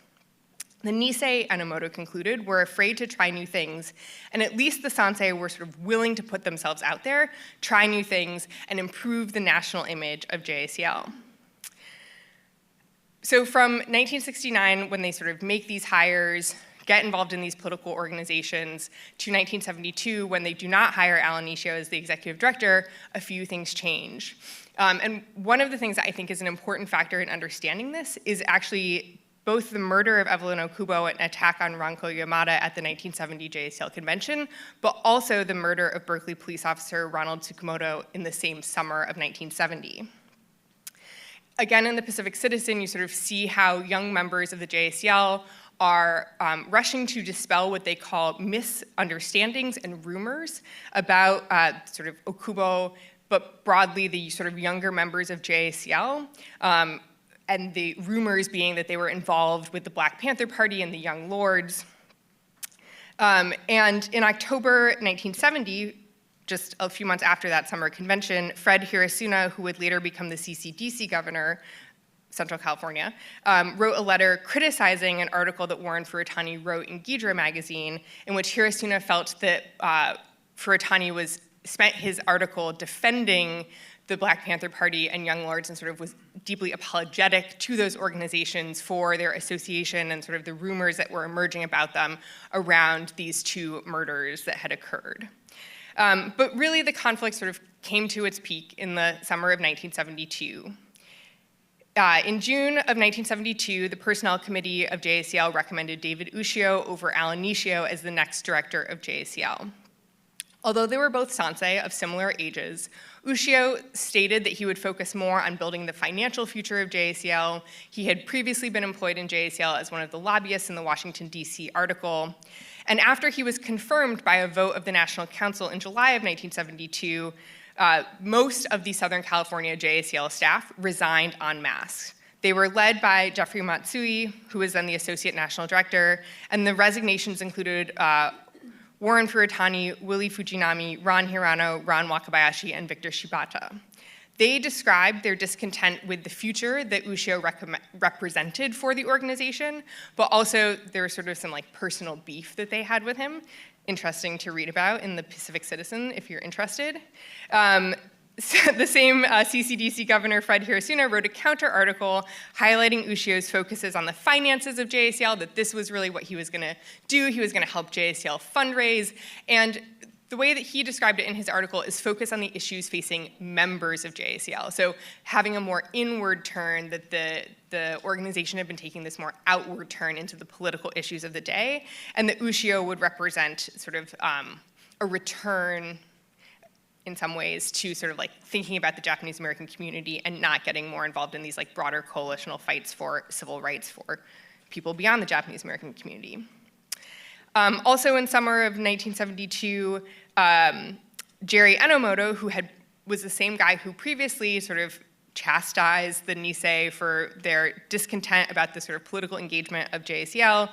The Nisei, Enomoto concluded, were afraid to try new things, and at least the Sansei were sort of willing to put themselves out there, try new things, and improve the national image of JACL. So from 1969, when they sort of make these hires, get involved in these political organizations, to 1972, when they do not hire Alan Nishio as the executive director, a few things change. And one of the things that I think is an important factor in understanding this is actually both the murder of Evelyn Okubo and attack on Ranko Yamada at the 1970 JACL convention, but also the murder of Berkeley police officer Ronald Tsukamoto in the same summer of 1970. Again, in the Pacific Citizen, you sort of see how young members of the JACL are rushing to dispel what they call misunderstandings and rumors about sort of Okubo, but broadly the sort of younger members of JACL, and the rumors being that they were involved with the Black Panther Party and the Young Lords. And in October 1970, just a few months after that summer convention, Fred Hiroshima, who would later become the CCDC governor, Central California, wrote a letter criticizing an article that Warren Furutani wrote in Ghidra magazine, in which Hiroshima felt that Furutani spent his article defending the Black Panther Party and Young Lords and sort of was deeply apologetic to those organizations for their association and sort of the rumors that were emerging about them around these two murders that had occurred. But really the conflict sort of came to its peak in the summer of 1972. In June of 1972, the Personnel Committee of JACL recommended David Ushio over Alan Nishio as the next director of JACL. Although they were both Sansei of similar ages, Ushio stated that he would focus more on building the financial future of JACL. He had previously been employed in JACL as one of the lobbyists in the Washington, D.C. article. And after he was confirmed by a vote of the National Council in July of 1972, most of the Southern California JACL staff resigned en masse. They were led by Jeffrey Matsui, who was then the Associate National Director, and the resignations included Warren Furutani, Willie Fujinami, Ron Hirano, Ron Wakabayashi, and Victor Shibata. They described their discontent with the future that Ushio represented for the organization, but also there was sort of some like personal beef that they had with him. Interesting to read about in the Pacific Citizen if you're interested. So the same CCDC governor, Fred Hiroshima, wrote a counter article highlighting Ushio's focuses on the finances of JACL, that this was really what he was going to do. He was going to help JACL fundraise. And the way that he described it in his article is focus on the issues facing members of JACL. So having a more inward turn, that the organization had been taking this more outward turn into the political issues of the day, and that Ushio would represent sort of a return in some ways to sort of like thinking about the Japanese American community and not getting more involved in these like broader coalitional fights for civil rights for people beyond the Japanese American community. Also in summer of 1972, Jerry Enomoto, who was the same guy who previously sort of chastised the Nisei for their discontent about the sort of political engagement of JACL,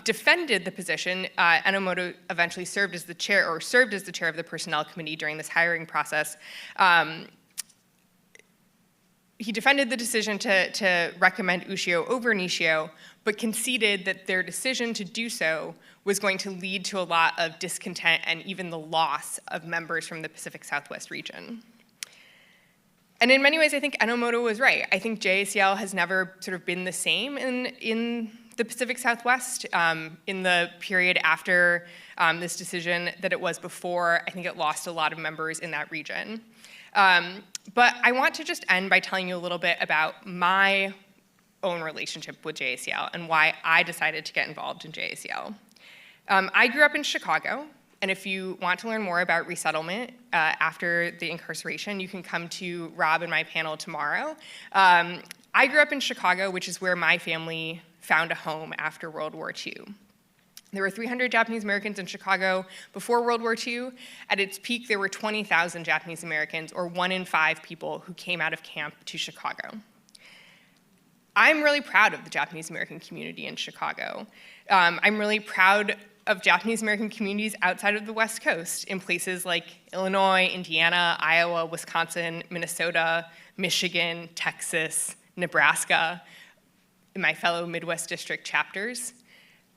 defended the position. Enomoto eventually served as the chair of the personnel committee during this hiring process. He defended the decision to recommend Ushio over Nishio, but conceded that their decision to do so was going to lead to a lot of discontent and even the loss of members from the Pacific Southwest region. And in many ways, I think Enomoto was right. I think JACL has never sort of been the same in the Pacific Southwest in the period after this decision that it was before. I think it lost a lot of members in that region. But I want to just end by telling you a little bit about my own relationship with JACL and why I decided to get involved in JACL. I grew up in Chicago, and if you want to learn more about resettlement after the incarceration, you can come to Rob and my panel tomorrow. I grew up in Chicago, which is where my family found a home after World War II. There were 300 Japanese Americans in Chicago before World War II. At its peak, there were 20,000 Japanese Americans, or 1 in 5 people who came out of camp to Chicago. I'm really proud of the Japanese American community in Chicago. I'm really proud of Japanese American communities outside of the West Coast in places like Illinois, Indiana, Iowa, Wisconsin, Minnesota, Michigan, Texas, Nebraska, in my fellow Midwest District chapters.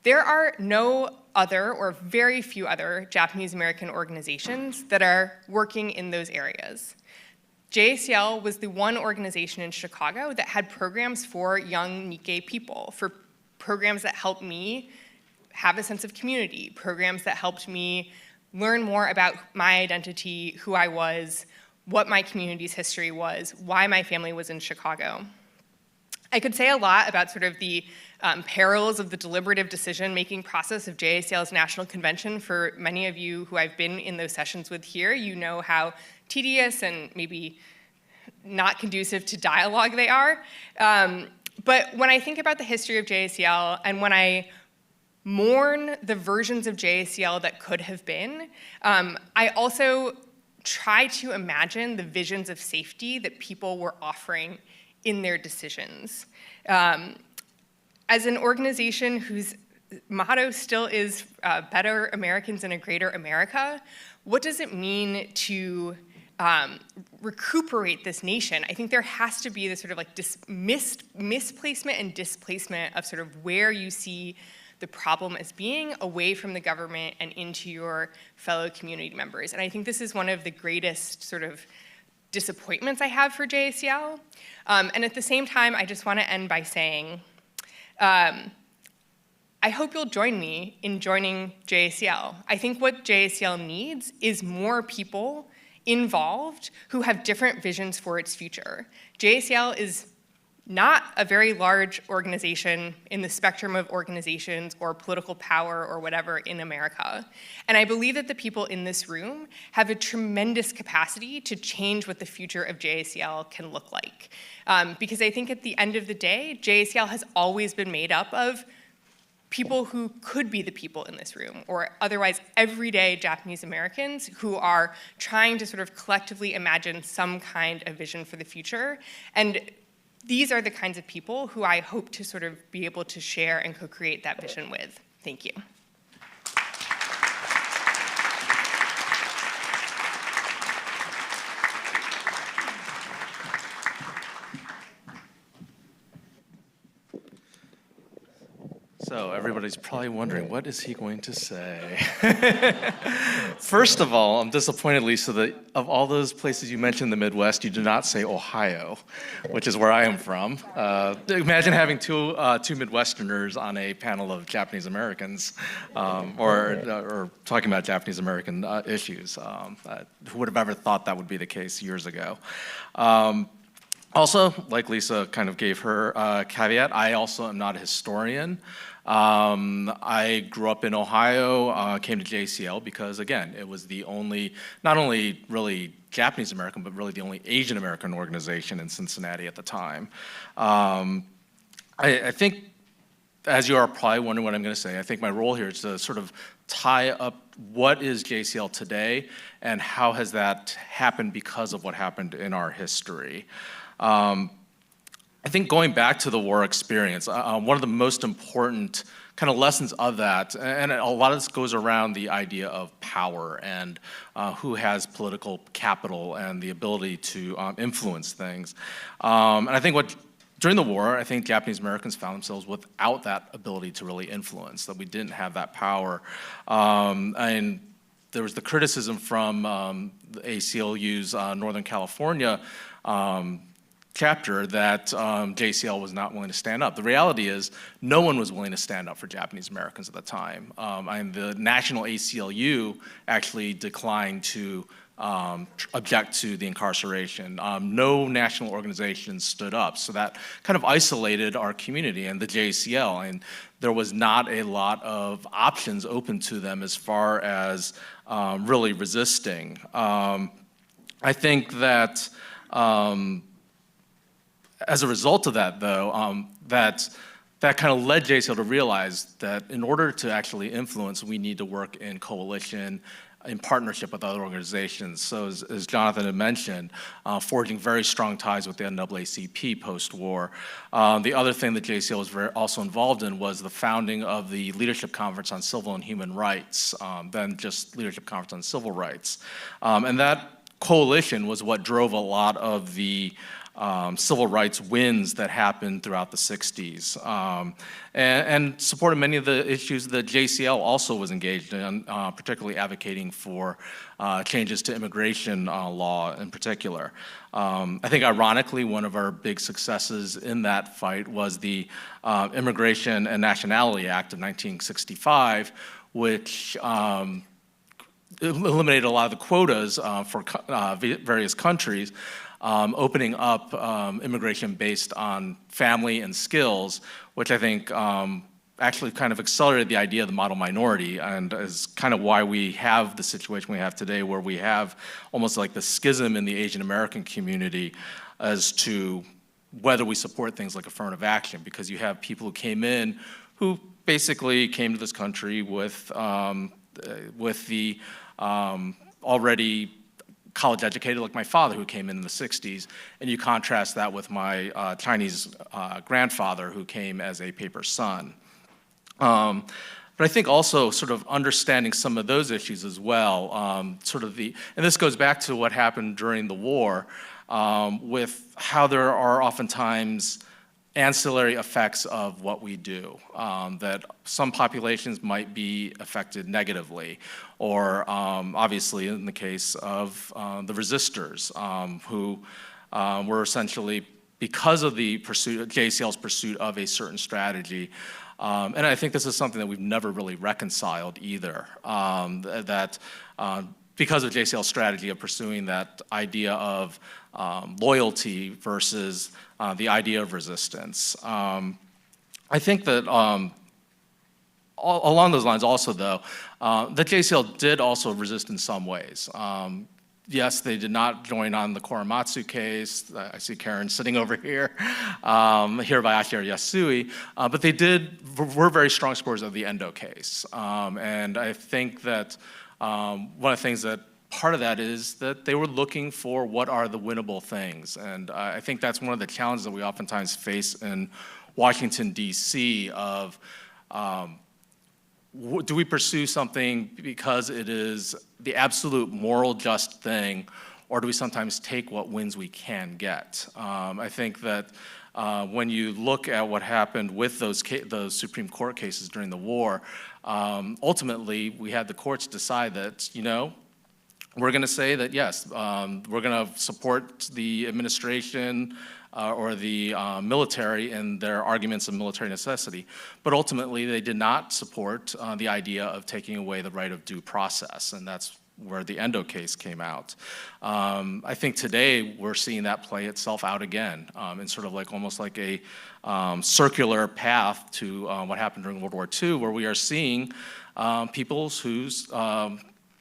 There are no other, or very few other, Japanese American organizations that are working in those areas. JACL was the one organization in Chicago that had programs for young Nikkei people, for programs that helped me have a sense of community, programs that helped me learn more about my identity, who I was, what my community's history was, why my family was in Chicago. I could say a lot about sort of the perils of the deliberative decision-making process of JACL's National Convention. For many of you who I've been in those sessions with here, you know how tedious and maybe not conducive to dialogue they are. But when I think about the history of JACL and when I mourn the versions of JACL that could have been, I also try to imagine the visions of safety that people were offering in their decisions. As an organization whose motto still is better Americans in a greater America, what does it mean to recuperate this nation? I think there has to be this sort of like misplacement and displacement of sort of where you see the problem as being away from the government and into your fellow community members. And I think this is one of the greatest sort of disappointments I have for JACL. And at the same time, I just want to end by saying, I hope you'll join me in joining JACL. I think what JACL needs is more people involved who have different visions for its future. JACL is not a very large organization in the spectrum of organizations or political power or whatever in America. And I believe that the people in this room have a tremendous capacity to change what the future of JACL can look like. Because I think at the end of the day, JACL has always been made up of people who could be the people in this room, or otherwise everyday Japanese Americans who are trying to sort of collectively imagine some kind of vision for the future. And these are the kinds of people who I hope to sort of be able to share and co-create that vision with. Thank you. So everybody's probably wondering, what is he going to say? First of all, I'm disappointed, Lisa, that of all those places you mentioned in the Midwest, you did not say Ohio, which is where I am from. Imagine having two Midwesterners on a panel of Japanese Americans, or talking about Japanese American issues. Who would have ever thought that would be the case years ago? Also, like Lisa kind of gave her caveat, I also am not a historian. I grew up in Ohio, came to JACL because, again, it was the only, not only really Japanese American, but really the only Asian American organization in Cincinnati at the time. I think as you are probably wondering what I'm going to say, I think my role here is to sort of tie up what is JCL today and how has that happened because of what happened in our history. I think going back to the war experience, one of the most important kind of lessons of that, and a lot of this goes around the idea of power and who has political capital and the ability to influence things. And I think during the war, I think Japanese Americans found themselves without that ability to really influence, that we didn't have that power. And there was the criticism from the ACLU's Northern California chapter that JCL was not willing to stand up. The reality is no one was willing to stand up for Japanese Americans at the time. And the national ACLU actually declined to object to the incarceration. No national organizations stood up, so that kind of isolated our community and the JCL, and there was not a lot of options open to them as far as really resisting. I think that as a result of that, though, that kind of led JCL to realize that in order to actually influence, we need to work in coalition, in partnership with other organizations. So as Jonathan had mentioned, forging very strong ties with the NAACP post-war. The other thing that JCL was also involved in was the founding of the Leadership Conference on Civil and Human Rights, then just Leadership Conference on Civil Rights. And that coalition was what drove a lot of the civil rights wins that happened throughout the 60s, and supported many of the issues that JCL also was engaged in, particularly advocating for changes to immigration law in particular. I think ironically, one of our big successes in that fight was the Immigration and Nationality Act of 1965, which eliminated a lot of the quotas for various countries, opening up immigration based on family and skills, which I think actually kind of accelerated the idea of the model minority, and is kind of why we have the situation we have today, where we have almost like the schism in the Asian American community as to whether we support things like affirmative action, because you have people who came in who basically came to this country with the already college educated, like my father who came in the 60s, and you contrast that with my Chinese grandfather who came as a paper son. But I think also sort of understanding some of those issues as well, and this goes back to what happened during the war, with how there are oftentimes ancillary effects of what we do, that some populations might be affected negatively, or obviously in the case of the resistors, who were essentially, because of the pursuit, JCL's pursuit of a certain strategy, and I think this is something that we've never really reconciled either, that because of JCL's strategy of pursuing that idea of loyalty versus the idea of resistance. I think that along those lines also, though, the JCL did also resist in some ways. Yes, they did not join on the Korematsu case. I see Karen sitting over here, Hirabayashi or Yasui, but they were very strong supporters of the Endo case. And I think that one of the things that part of that is that they were looking for what are the winnable things. And I think that's one of the challenges that we oftentimes face in Washington, D.C. of do we pursue something because it is the absolute moral just thing, or do we sometimes take what wins we can get? I think that when you look at what happened with those Supreme Court cases during the war, ultimately we had the courts decide that, we're going to say that, yes, we're going to support the administration or the military in their arguments of military necessity. But ultimately, they did not support the idea of taking away the right of due process, and that's where the Endo case came out. I think today we're seeing that play itself out again in sort of like almost like a circular path to what happened during World War II, where we are seeing people whose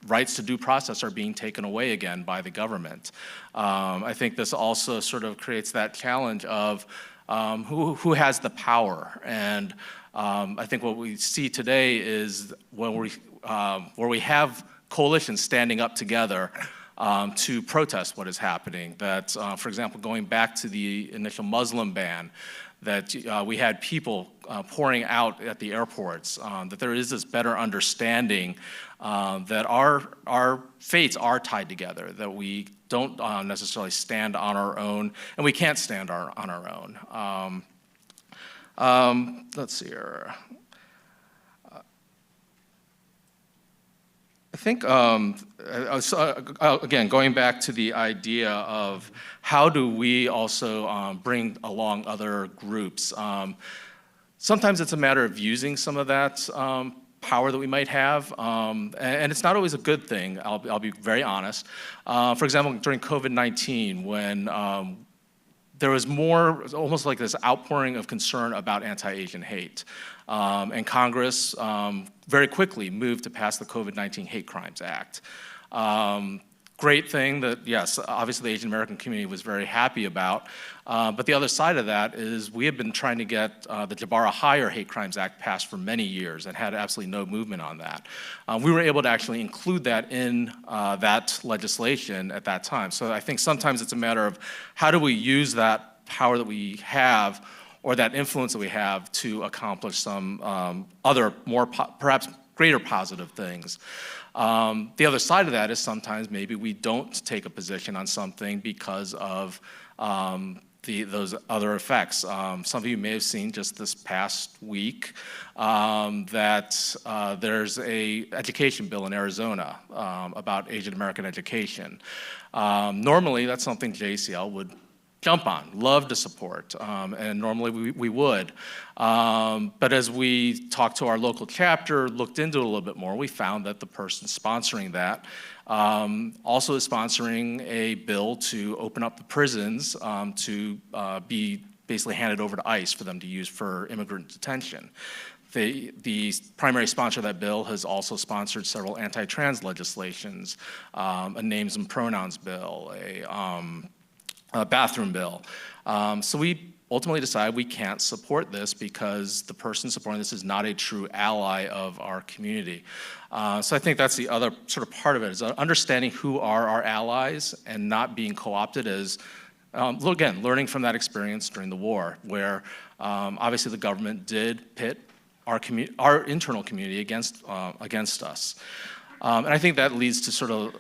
rights to due process are being taken away again by the government. I think this also sort of creates that challenge of who has the power. And I think what we see today is when where we have coalitions standing up together to protest what is happening. That, for example, going back to the initial Muslim ban, that we had people pouring out at the airports, that there is this better understanding that our fates are tied together, that we don't necessarily stand on our own, and we can't stand on our own. Let's see here. I think, again, going back to the idea of how do we also bring along other groups. Sometimes it's a matter of using some of that power that we might have, and it's not always a good thing, I'll be very honest. For example, during COVID-19, when there was almost like this outpouring of concern about anti-Asian hate. And Congress very quickly moved to pass the COVID-19 Hate Crimes Act. Great thing that, yes, obviously the Asian American community was very happy about. But the other side of that is we have been trying to get the Jabara Hire Hate Crimes Act passed for many years and had absolutely no movement on that. We were able to actually include that in that legislation at that time. So I think sometimes it's a matter of how do we use that power that we have or that influence that we have to accomplish some other perhaps greater positive things. The other side of that is sometimes maybe we don't take a position on something because of those other effects. Some of you may have seen just this past week that there's an education bill in Arizona about Asian American education. Normally, that's something JACL would jump on, love to support, and normally we would. But as we talked to our local chapter, looked into it a little bit more, we found that the person sponsoring that also is sponsoring a bill to open up the prisons to be basically handed over to ICE for them to use for immigrant detention. The primary sponsor of that bill has also sponsored several anti-trans legislations, a names and pronouns bill, a bathroom bill. So we ultimately decided we can't support this because the person supporting this is not a true ally of our community. So I think that's the other sort of part of it, is understanding who are our allies and not being co-opted as, again, learning from that experience during the war, where obviously the government did pit our internal community against us. And I think that leads to sort of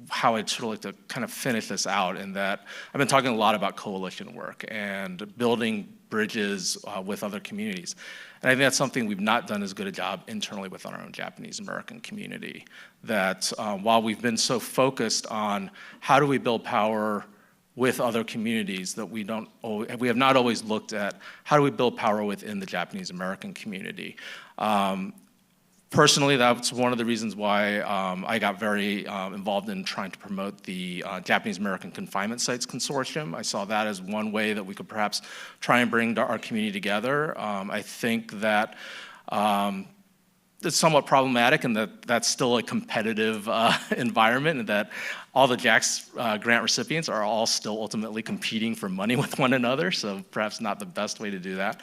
how I'd sort of like to kind of finish this out, in that I've been talking a lot about coalition work and building bridges with other communities. And I think that's something we've not done as good a job internally with our own Japanese American community. That while we've been so focused on how do we build power with other communities, that we have not always looked at how do we build power within the Japanese American community. Personally, that's one of the reasons why I got very involved in trying to promote the Japanese American Confinement Sites Consortium. I saw that as one way that we could perhaps try and bring our community together. I think that it's somewhat problematic, and that's still a competitive environment, and that all the JACS grant recipients are all still ultimately competing for money with one another, so perhaps not the best way to do that.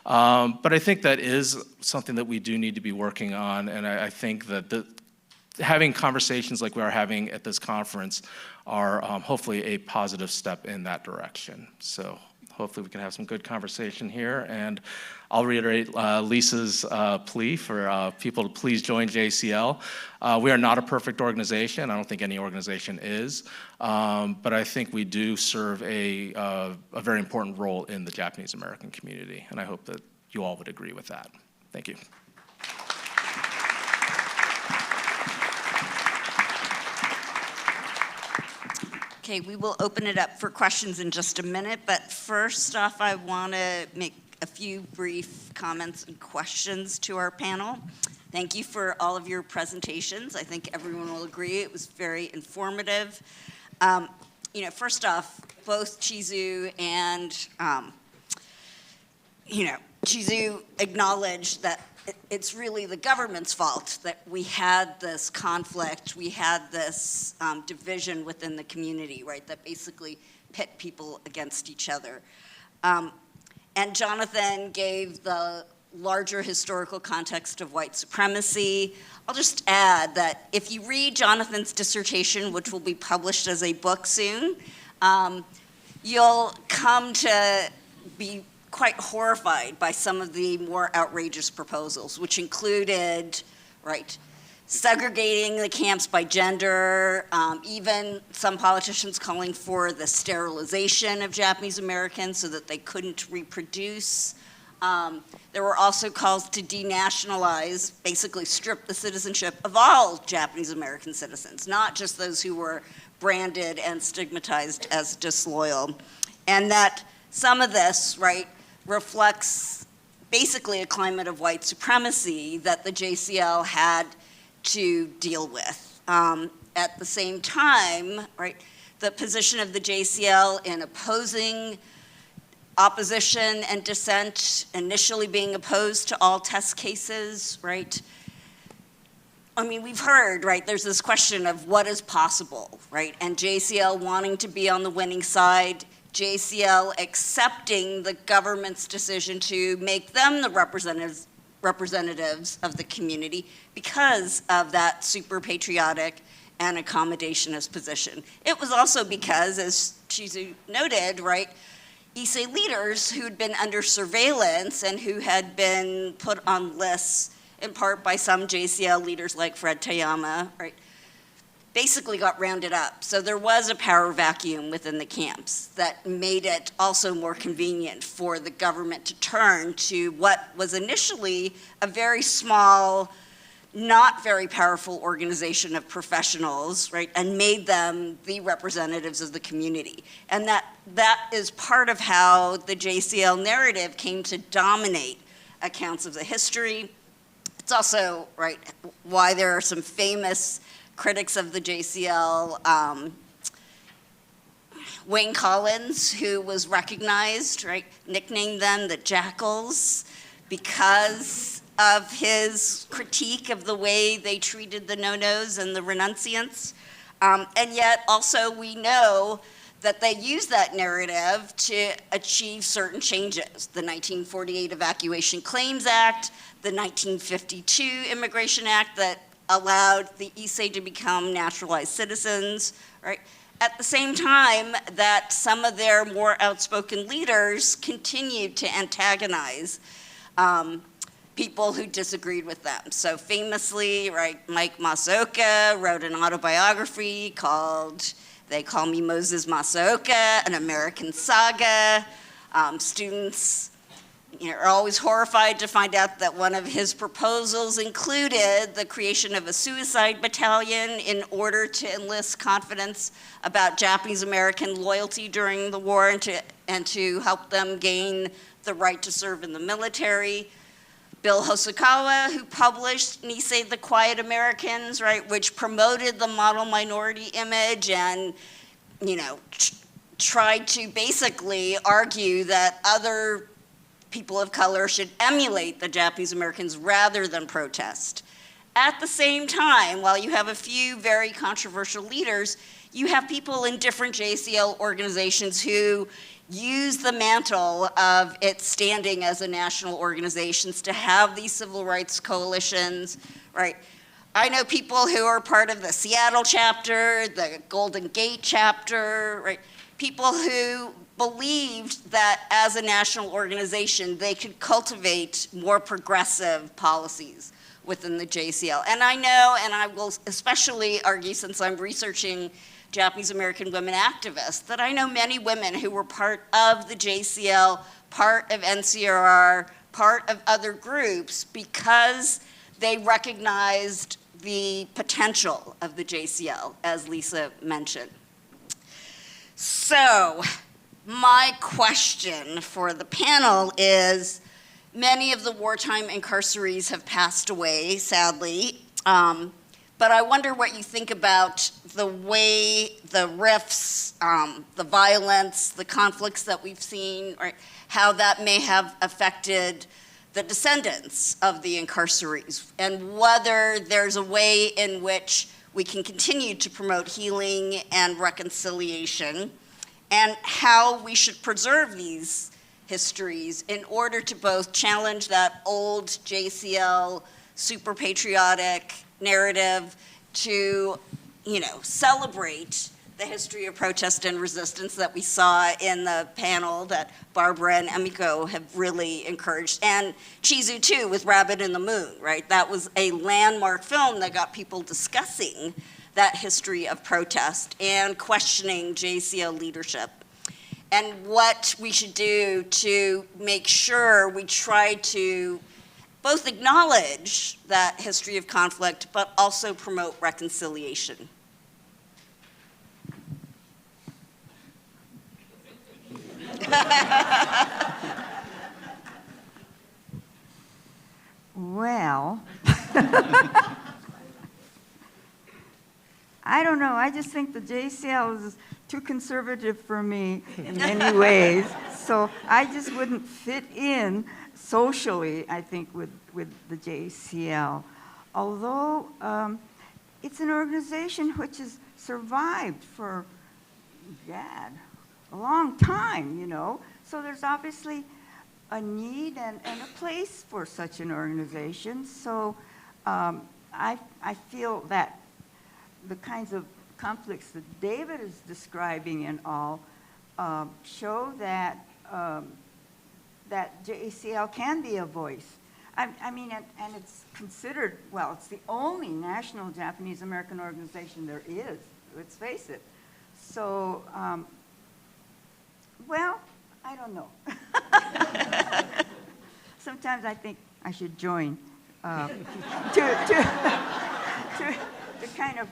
But I think that is something that we do need to be working on, and I think that having conversations like we are having at this conference are hopefully a positive step in that direction. So hopefully we can have some good conversation here, and I'll reiterate Lisa's plea for people to please join JACL. We are not a perfect organization. I don't think any organization is, but I think we do serve a very important role in the Japanese American community, and I hope that you all would agree with that. Thank you. Okay, we will open it up for questions in just a minute, but first off, I want to make a few brief comments and questions to our panel. Thank you for all of your presentations. I think everyone will agree it was very informative. First off, both Chizu and Chizu acknowledged that it's really the government's fault that we had this conflict, we had this division within the community, right, that basically pit people against each other. And Jonathan gave the larger historical context of white supremacy. I'll just add that if you read Jonathan's dissertation, which will be published as a book soon, you'll come to be quite horrified by some of the more outrageous proposals, which included, right, segregating the camps by gender, even some politicians calling for the sterilization of Japanese Americans so that they couldn't reproduce. There were also calls to denationalize, basically strip the citizenship of all Japanese American citizens, not just those who were branded and stigmatized as disloyal. And that some of this, right, reflects basically a climate of white supremacy that the JCL had to deal with. At the same time, right, the position of the JCL in opposing opposition and dissent, initially being opposed to all test cases, right? I mean, we've heard, right, there's this question of what is possible, right? And JCL wanting to be on the winning side, JCL accepting the government's decision to make them the representatives of the community because of that super patriotic and accommodationist position. It was also because, as Chizu noted, right, Issei leaders who'd been under surveillance and who had been put on lists in part by some JCL leaders like Fred Tayama, right, basically got rounded up. So there was a power vacuum within the camps that made it also more convenient for the government to turn to what was initially a very small, not very powerful organization of professionals, right, and made them the representatives of the community. And that is part of how the JCL narrative came to dominate accounts of the history. It's also, right, why there are some famous critics of the JCL, Wayne Collins, who was recognized, right, nicknamed them the JACLs because of his critique of the way they treated the no-nos and the renunciants. And yet also we know that they used that narrative to achieve certain changes. The 1948 Evacuation Claims Act, the 1952 Immigration Act that allowed the Issei to become naturalized citizens, right? At the same time that some of their more outspoken leaders continued to antagonize people who disagreed with them. So famously, right, Mike Masaoka wrote an autobiography called They Call Me Moses Masaoka, An American Saga. Students, you know, are always horrified to find out that one of his proposals included the creation of a suicide battalion in order to enlist confidence about Japanese American loyalty during the war and to help them gain the right to serve in the military. Bill Hosokawa, who published Nisei the Quiet Americans, right, which promoted the model minority image and, you know, tried to basically argue that other people of color should emulate the Japanese Americans rather than protest. At the same time, while you have a few very controversial leaders, you have people in different JCL organizations who use the mantle of its standing as a national organization to have these civil rights coalitions, right? I know people who are part of the Seattle chapter, the Golden Gate chapter, right? People who believed that as a national organization, they could cultivate more progressive policies within the JCL. And I know, and I will especially argue since I'm researching Japanese American women activists, that I know many women who were part of the JCL, part of NCRR, part of other groups because they recognized the potential of the JCL, as Lisa mentioned. So, my question for the panel is, many of the wartime incarcerees have passed away, sadly, but I wonder what you think about the way the rifts, the violence, the conflicts that we've seen, or how that may have affected the descendants of the incarcerees, and whether there's a way in which we can continue to promote healing and reconciliation, and how we should preserve these histories in order to both challenge that old JCL super patriotic narrative, to, celebrate the history of protest and resistance that we saw in the panel that Barbara and Emiko have really encouraged, and Chizu too with Rabbit in the Moon, right? That was a landmark film that got people discussing that history of protest and questioning JCL leadership, and what we should do to make sure we try to both acknowledge that history of conflict, but also promote reconciliation. Well, I don't know. I just think the JCL is too conservative for me in many ways. So I just wouldn't fit in socially, I think, with the JCL. Although it's an organization which has survived for, a long time, So there's obviously a need and a place for such an organization. So I feel that the kinds of conflicts that David is describing and all show that that JACL can be a voice. I mean, and it's considered, well, it's the only national Japanese American organization there is, let's face it. So, well, I don't know. Sometimes I think I should join to kind of,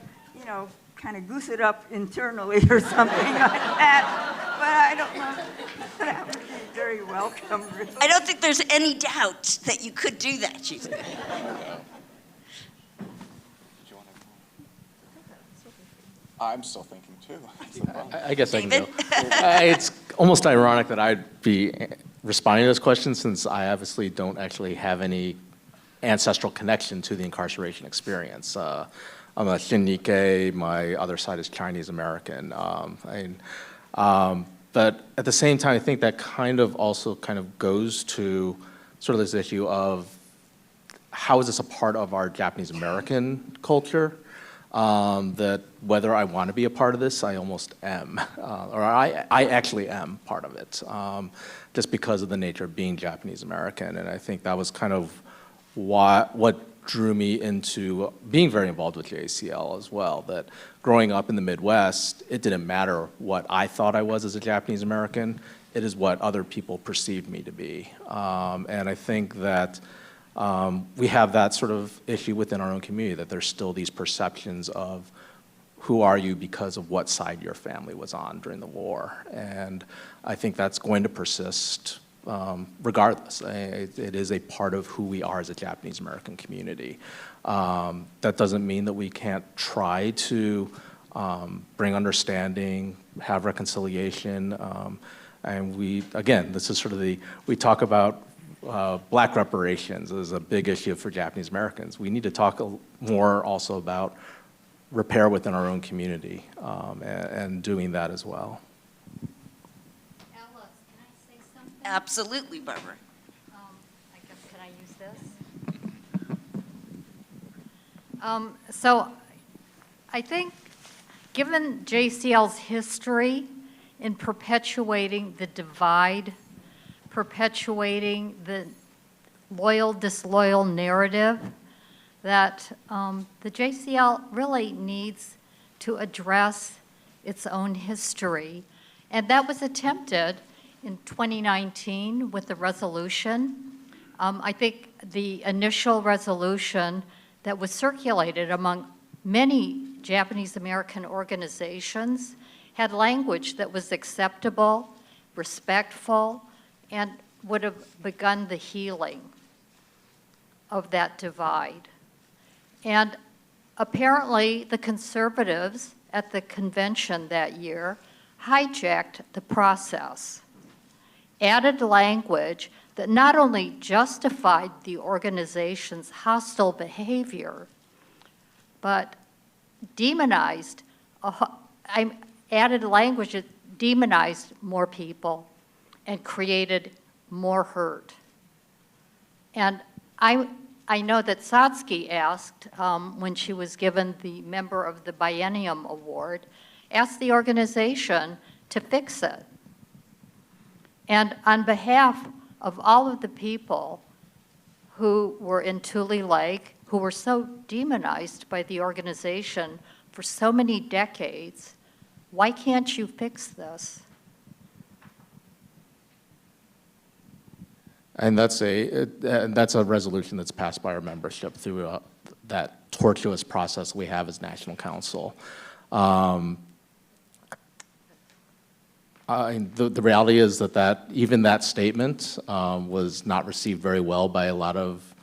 kind of goose it up internally or something like that. But I don't know. That would be very welcome. Really. I don't think there's any doubt that you could do that, Chizu. I'm still thinking too. I guess I can go. It's almost ironic that I'd be responding to this question, since I obviously don't actually have any ancestral connection to the incarceration experience. I'm a Shin-Nikkei, my other side is Chinese American. But at the same time, I think that also goes to sort of this issue of how is this a part of our Japanese American culture? That whether I want to be a part of this, I almost am, or I actually am part of it, just because of the nature of being Japanese American. And I think that was kind of what drew me into being very involved with JACL as well. That growing up in the Midwest, it didn't matter what I thought I was as a Japanese American. It is what other people perceived me to be. And I think that we have that sort of issue within our own community, that there's still these perceptions of who are you because of what side your family was on during the war. And I think that's going to persist regardless. It is a part of who we are as a Japanese American community. That doesn't mean that we can't try to bring understanding, have reconciliation, and this is sort of we talk about black reparations is a big issue for Japanese Americans. We need to talk more also about repair within our own community and doing that as well. Alice, can I say something? Absolutely, Barbara. I guess, can I use this? So I think given JCL's history in perpetuating the divide, perpetuating the loyal, disloyal narrative, that the JCL really needs to address its own history. And that was attempted in 2019 with the resolution. I think the initial resolution that was circulated among many Japanese American organizations had language that was acceptable, respectful, and would have begun the healing of that divide. And apparently the conservatives at the convention that year hijacked the process, added language that not only justified the organization's hostile behavior, but demonized, added language that demonized more people and created more hurt. And I know that Satsuki asked, when she was given the Member of the Biennium Award, asked the organization to fix it. And on behalf of all of the people who were in Tule Lake, who were so demonized by the organization for so many decades, why can't you fix this? And that's a resolution that's passed by our membership through that tortuous process we have as National Council. The reality is that even that statement was not received very well by a lot of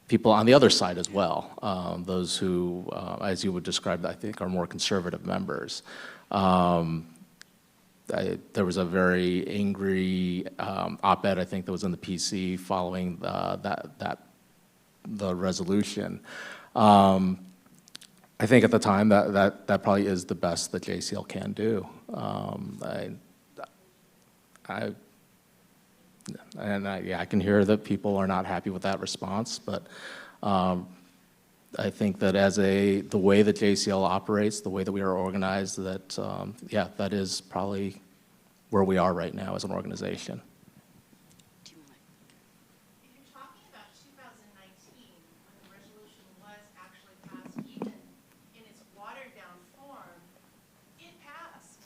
people on the other side as well, those who, as you would describe, I think are more conservative members. There was a very angry op-ed, I think, that was in the PC following the resolution. I think at the time that probably is the best that JCL can do. I can hear that people are not happy with that response, but I think that the way that JCL operates, the way that we are organized, that is probably where we are right now as an organization. If you're talking about 2019, when the resolution was actually passed, even in its watered-down form, it passed.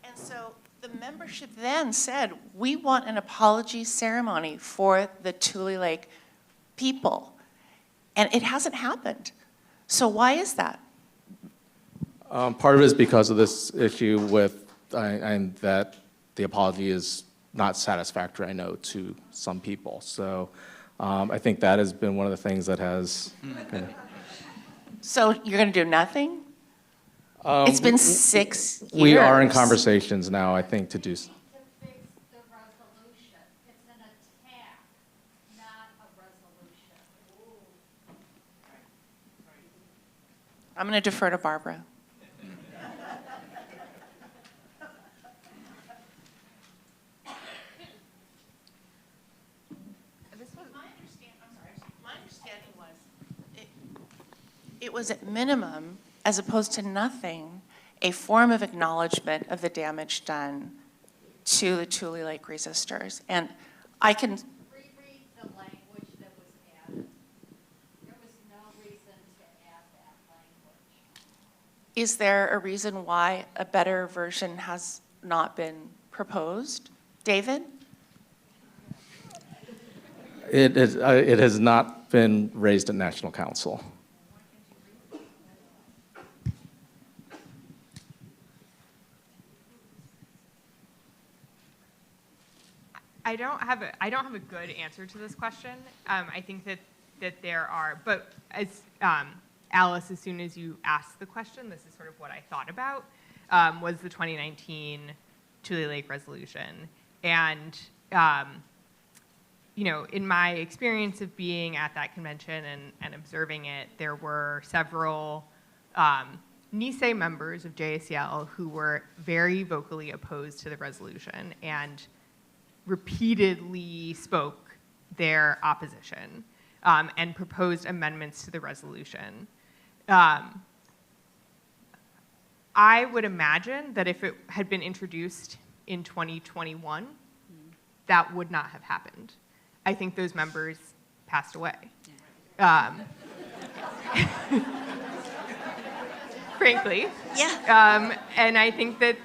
And so the membership then said, we want an apology ceremony for the Tule Lake people. And it hasn't happened. So why is that? Part of it is because of this issue with, and that the apology is not satisfactory, I know, to some people. So I think that has been one of the things that has. So you're going to do nothing? It's been 6 years. We are in conversations now, I think, to do. To fix the resolution. It's an attack, not a resolution. I'm going to defer to Barbara. My understanding was it was at minimum, as opposed to nothing, a form of acknowledgement of the damage done to the Tule Lake resistors. And I can Reread the language that was added. There was no reason to add that language. Is there a reason why a better version has not been proposed? David? It has not been raised at National Council. I don't have a good answer to this question. I think that there are, but as Alice, as soon as you asked the question, this is sort of what I thought about, was the 2019 Tule Lake resolution. And in my experience of being at that convention and observing it, there were several Nisei members of JACL who were very vocally opposed to the resolution and repeatedly spoke their opposition and proposed amendments to the resolution. I would imagine that if it had been introduced in 2021, that would not have happened. I think those members passed away. Frankly. Yeah. And I think that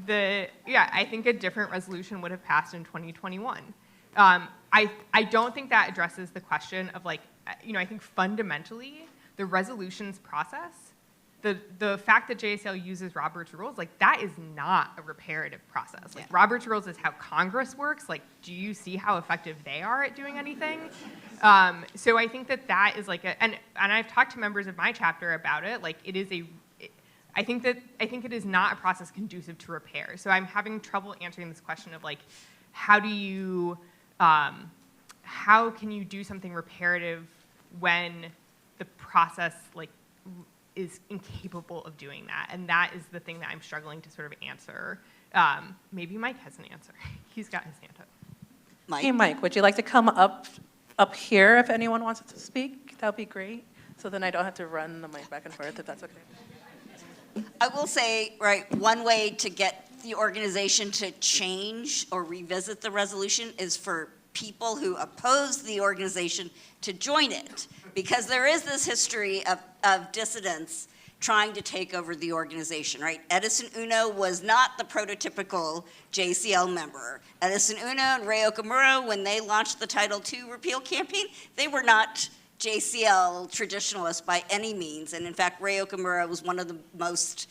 I think a different resolution would have passed in 2021. I don't think that addresses the question of I think fundamentally the resolutions process, the fact that JACL uses Robert's rules, that is not a reparative process. Robert's rules is how Congress works. Do you see how effective they are at doing anything? So I think that is and I've talked to members of my chapter about it. It is I think it is not a process conducive to repair. So I'm having trouble answering this question of how can you do something reparative when the process is incapable of doing that? And that is the thing that I'm struggling to sort of answer. Maybe Mike has an answer. He's got his hand up. Mike? Hey, Mike, would you like to come up here if anyone wants to speak? That would be great. So then I don't have to run the mic back and forth, if that's okay. I will say, right, one way to get the organization to change or revisit the resolution is for people who oppose the organization to join it, because there is this history of dissidents trying to take over the organization, right? Edison Inoue was not the prototypical JCL member. Edison Inoue and Rei Okamura, when they launched the Title II repeal campaign, they were not JCL traditionalists by any means. And in fact, Rei Okamura was one of the most,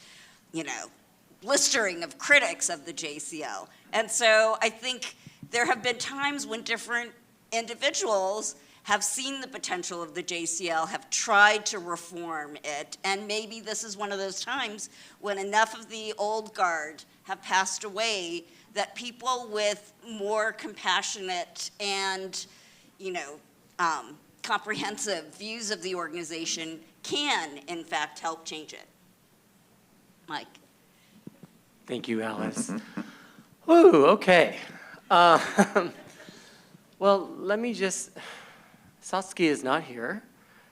blistering of critics of the JCL. And so I think there have been times when different individuals have seen the potential of the JCL, have tried to reform it, and maybe this is one of those times when enough of the old guard have passed away that people with more compassionate and, comprehensive views of the organization can, in fact, help change it. Mike? Thank you, Alice. Ooh, okay. Well, let me just, Satsuki is not here.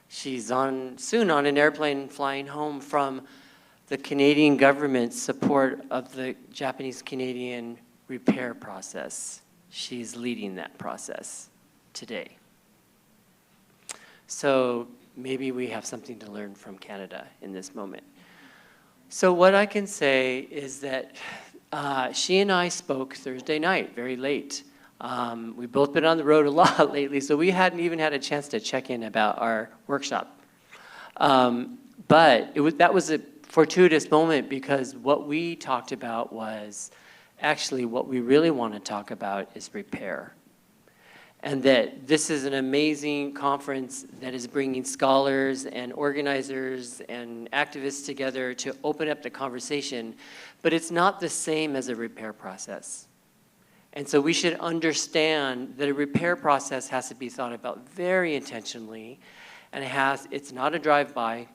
She's soon on an airplane flying home from the Canadian government's support of the Japanese-Canadian repair process. She's leading that process today. So maybe we have something to learn from Canada in this moment. So what I can say is that she and I spoke Thursday night, very late. We've both been on the road a lot lately, so we hadn't even had a chance to check in about our workshop. But that was a fortuitous moment, because what we talked about was actually what we really want to talk about is repair. And that this is an amazing conference that is bringing scholars and organizers and activists together to open up the conversation, but it's not the same as a repair process. And so we should understand that a repair process has to be thought about very intentionally, and it's not a drive-by.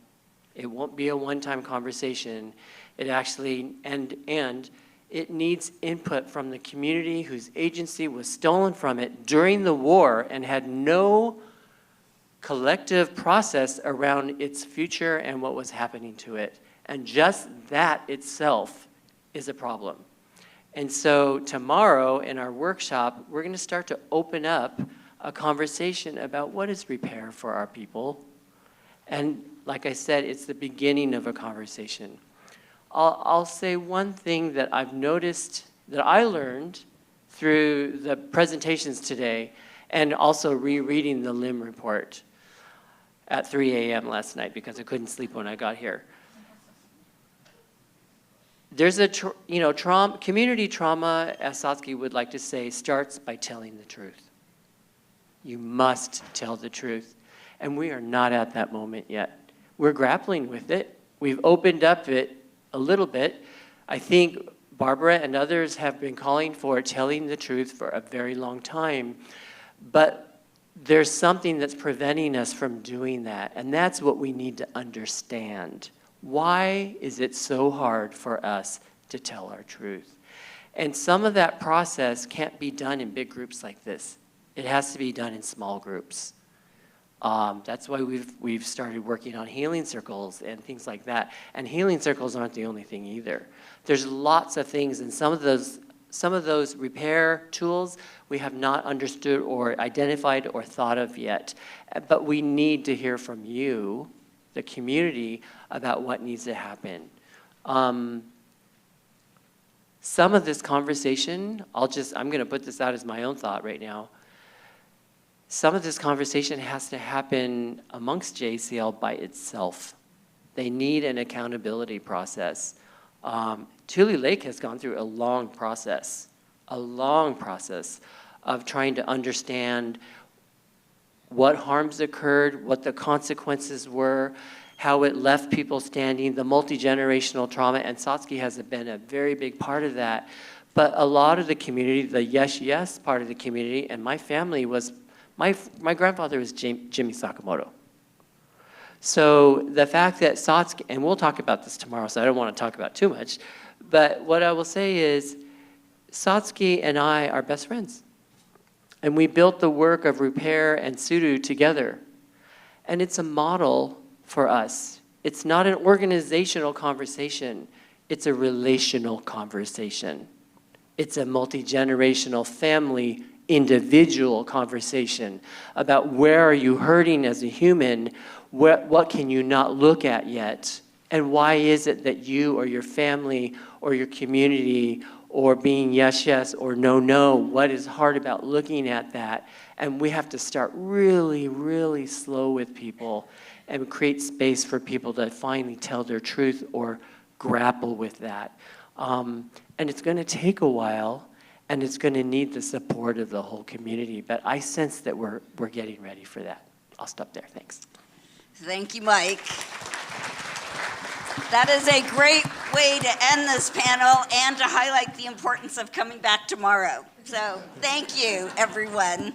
It won't be a one-time conversation. It actually, and it needs input from the community whose agency was stolen from it during the war and had no collective process around its future and what was happening to it. And just that itself is a problem. And so tomorrow in our workshop, we're going to start to open up a conversation about what is repair for our people. And like I said, it's the beginning of a conversation. I'll say one thing that I've noticed, that I learned through the presentations today, and also rereading the Lim report at 3 a.m. last night because I couldn't sleep when I got here. There's a, community trauma, as Satsuki would like to say, starts by telling the truth. You must tell the truth. And we are not at that moment yet. We're grappling with it. We've opened up it a little bit. I think Barbara and others have been calling for telling the truth for a very long time. But there's something that's preventing us from doing that. And that's what we need to understand. Why is it so hard for us to tell our truth? And some of that process can't be done in big groups like this. It has to be done in small groups. That's why we've started working on healing circles and things like that. And healing circles aren't the only thing either. There's lots of things, and some of those repair tools we have not understood or identified or thought of yet. But we need to hear from you, the community, about what needs to happen. Some of this conversation, I'm going to put this out as my own thought right now. Some of this conversation has to happen amongst JCL by itself. They need an accountability process. Tule Lake has gone through a long process of trying to understand what harms occurred, what the consequences were, how it left people standing, the multi-generational trauma, and Satsuki has been a very big part of that. But a lot of the community, the yes part of the community, and my family was, my grandfather was Jimmy Sakamoto. So the fact that Satsuki, and we'll talk about this tomorrow, so I don't want to talk about too much, but what I will say is Satsuki and I are best friends. And we built the work of repair and Sudo together. And it's a model for us. It's not an organizational conversation. It's a relational conversation. It's a multi-generational family, individual conversation about where are you hurting as a human, what can you not look at yet, and why is it that you or your family or your community or being yes, yes, or no, no, what is hard about looking at that? And we have to start really, really slow with people and create space for people to finally tell their truth or grapple with that. And it's going to take a while, and it's going to need the support of the whole community. But I sense that we're getting ready for that. I'll stop there. Thanks. Thank you, Mike. That is a great way to end this panel and to highlight the importance of coming back tomorrow. So thank you, everyone.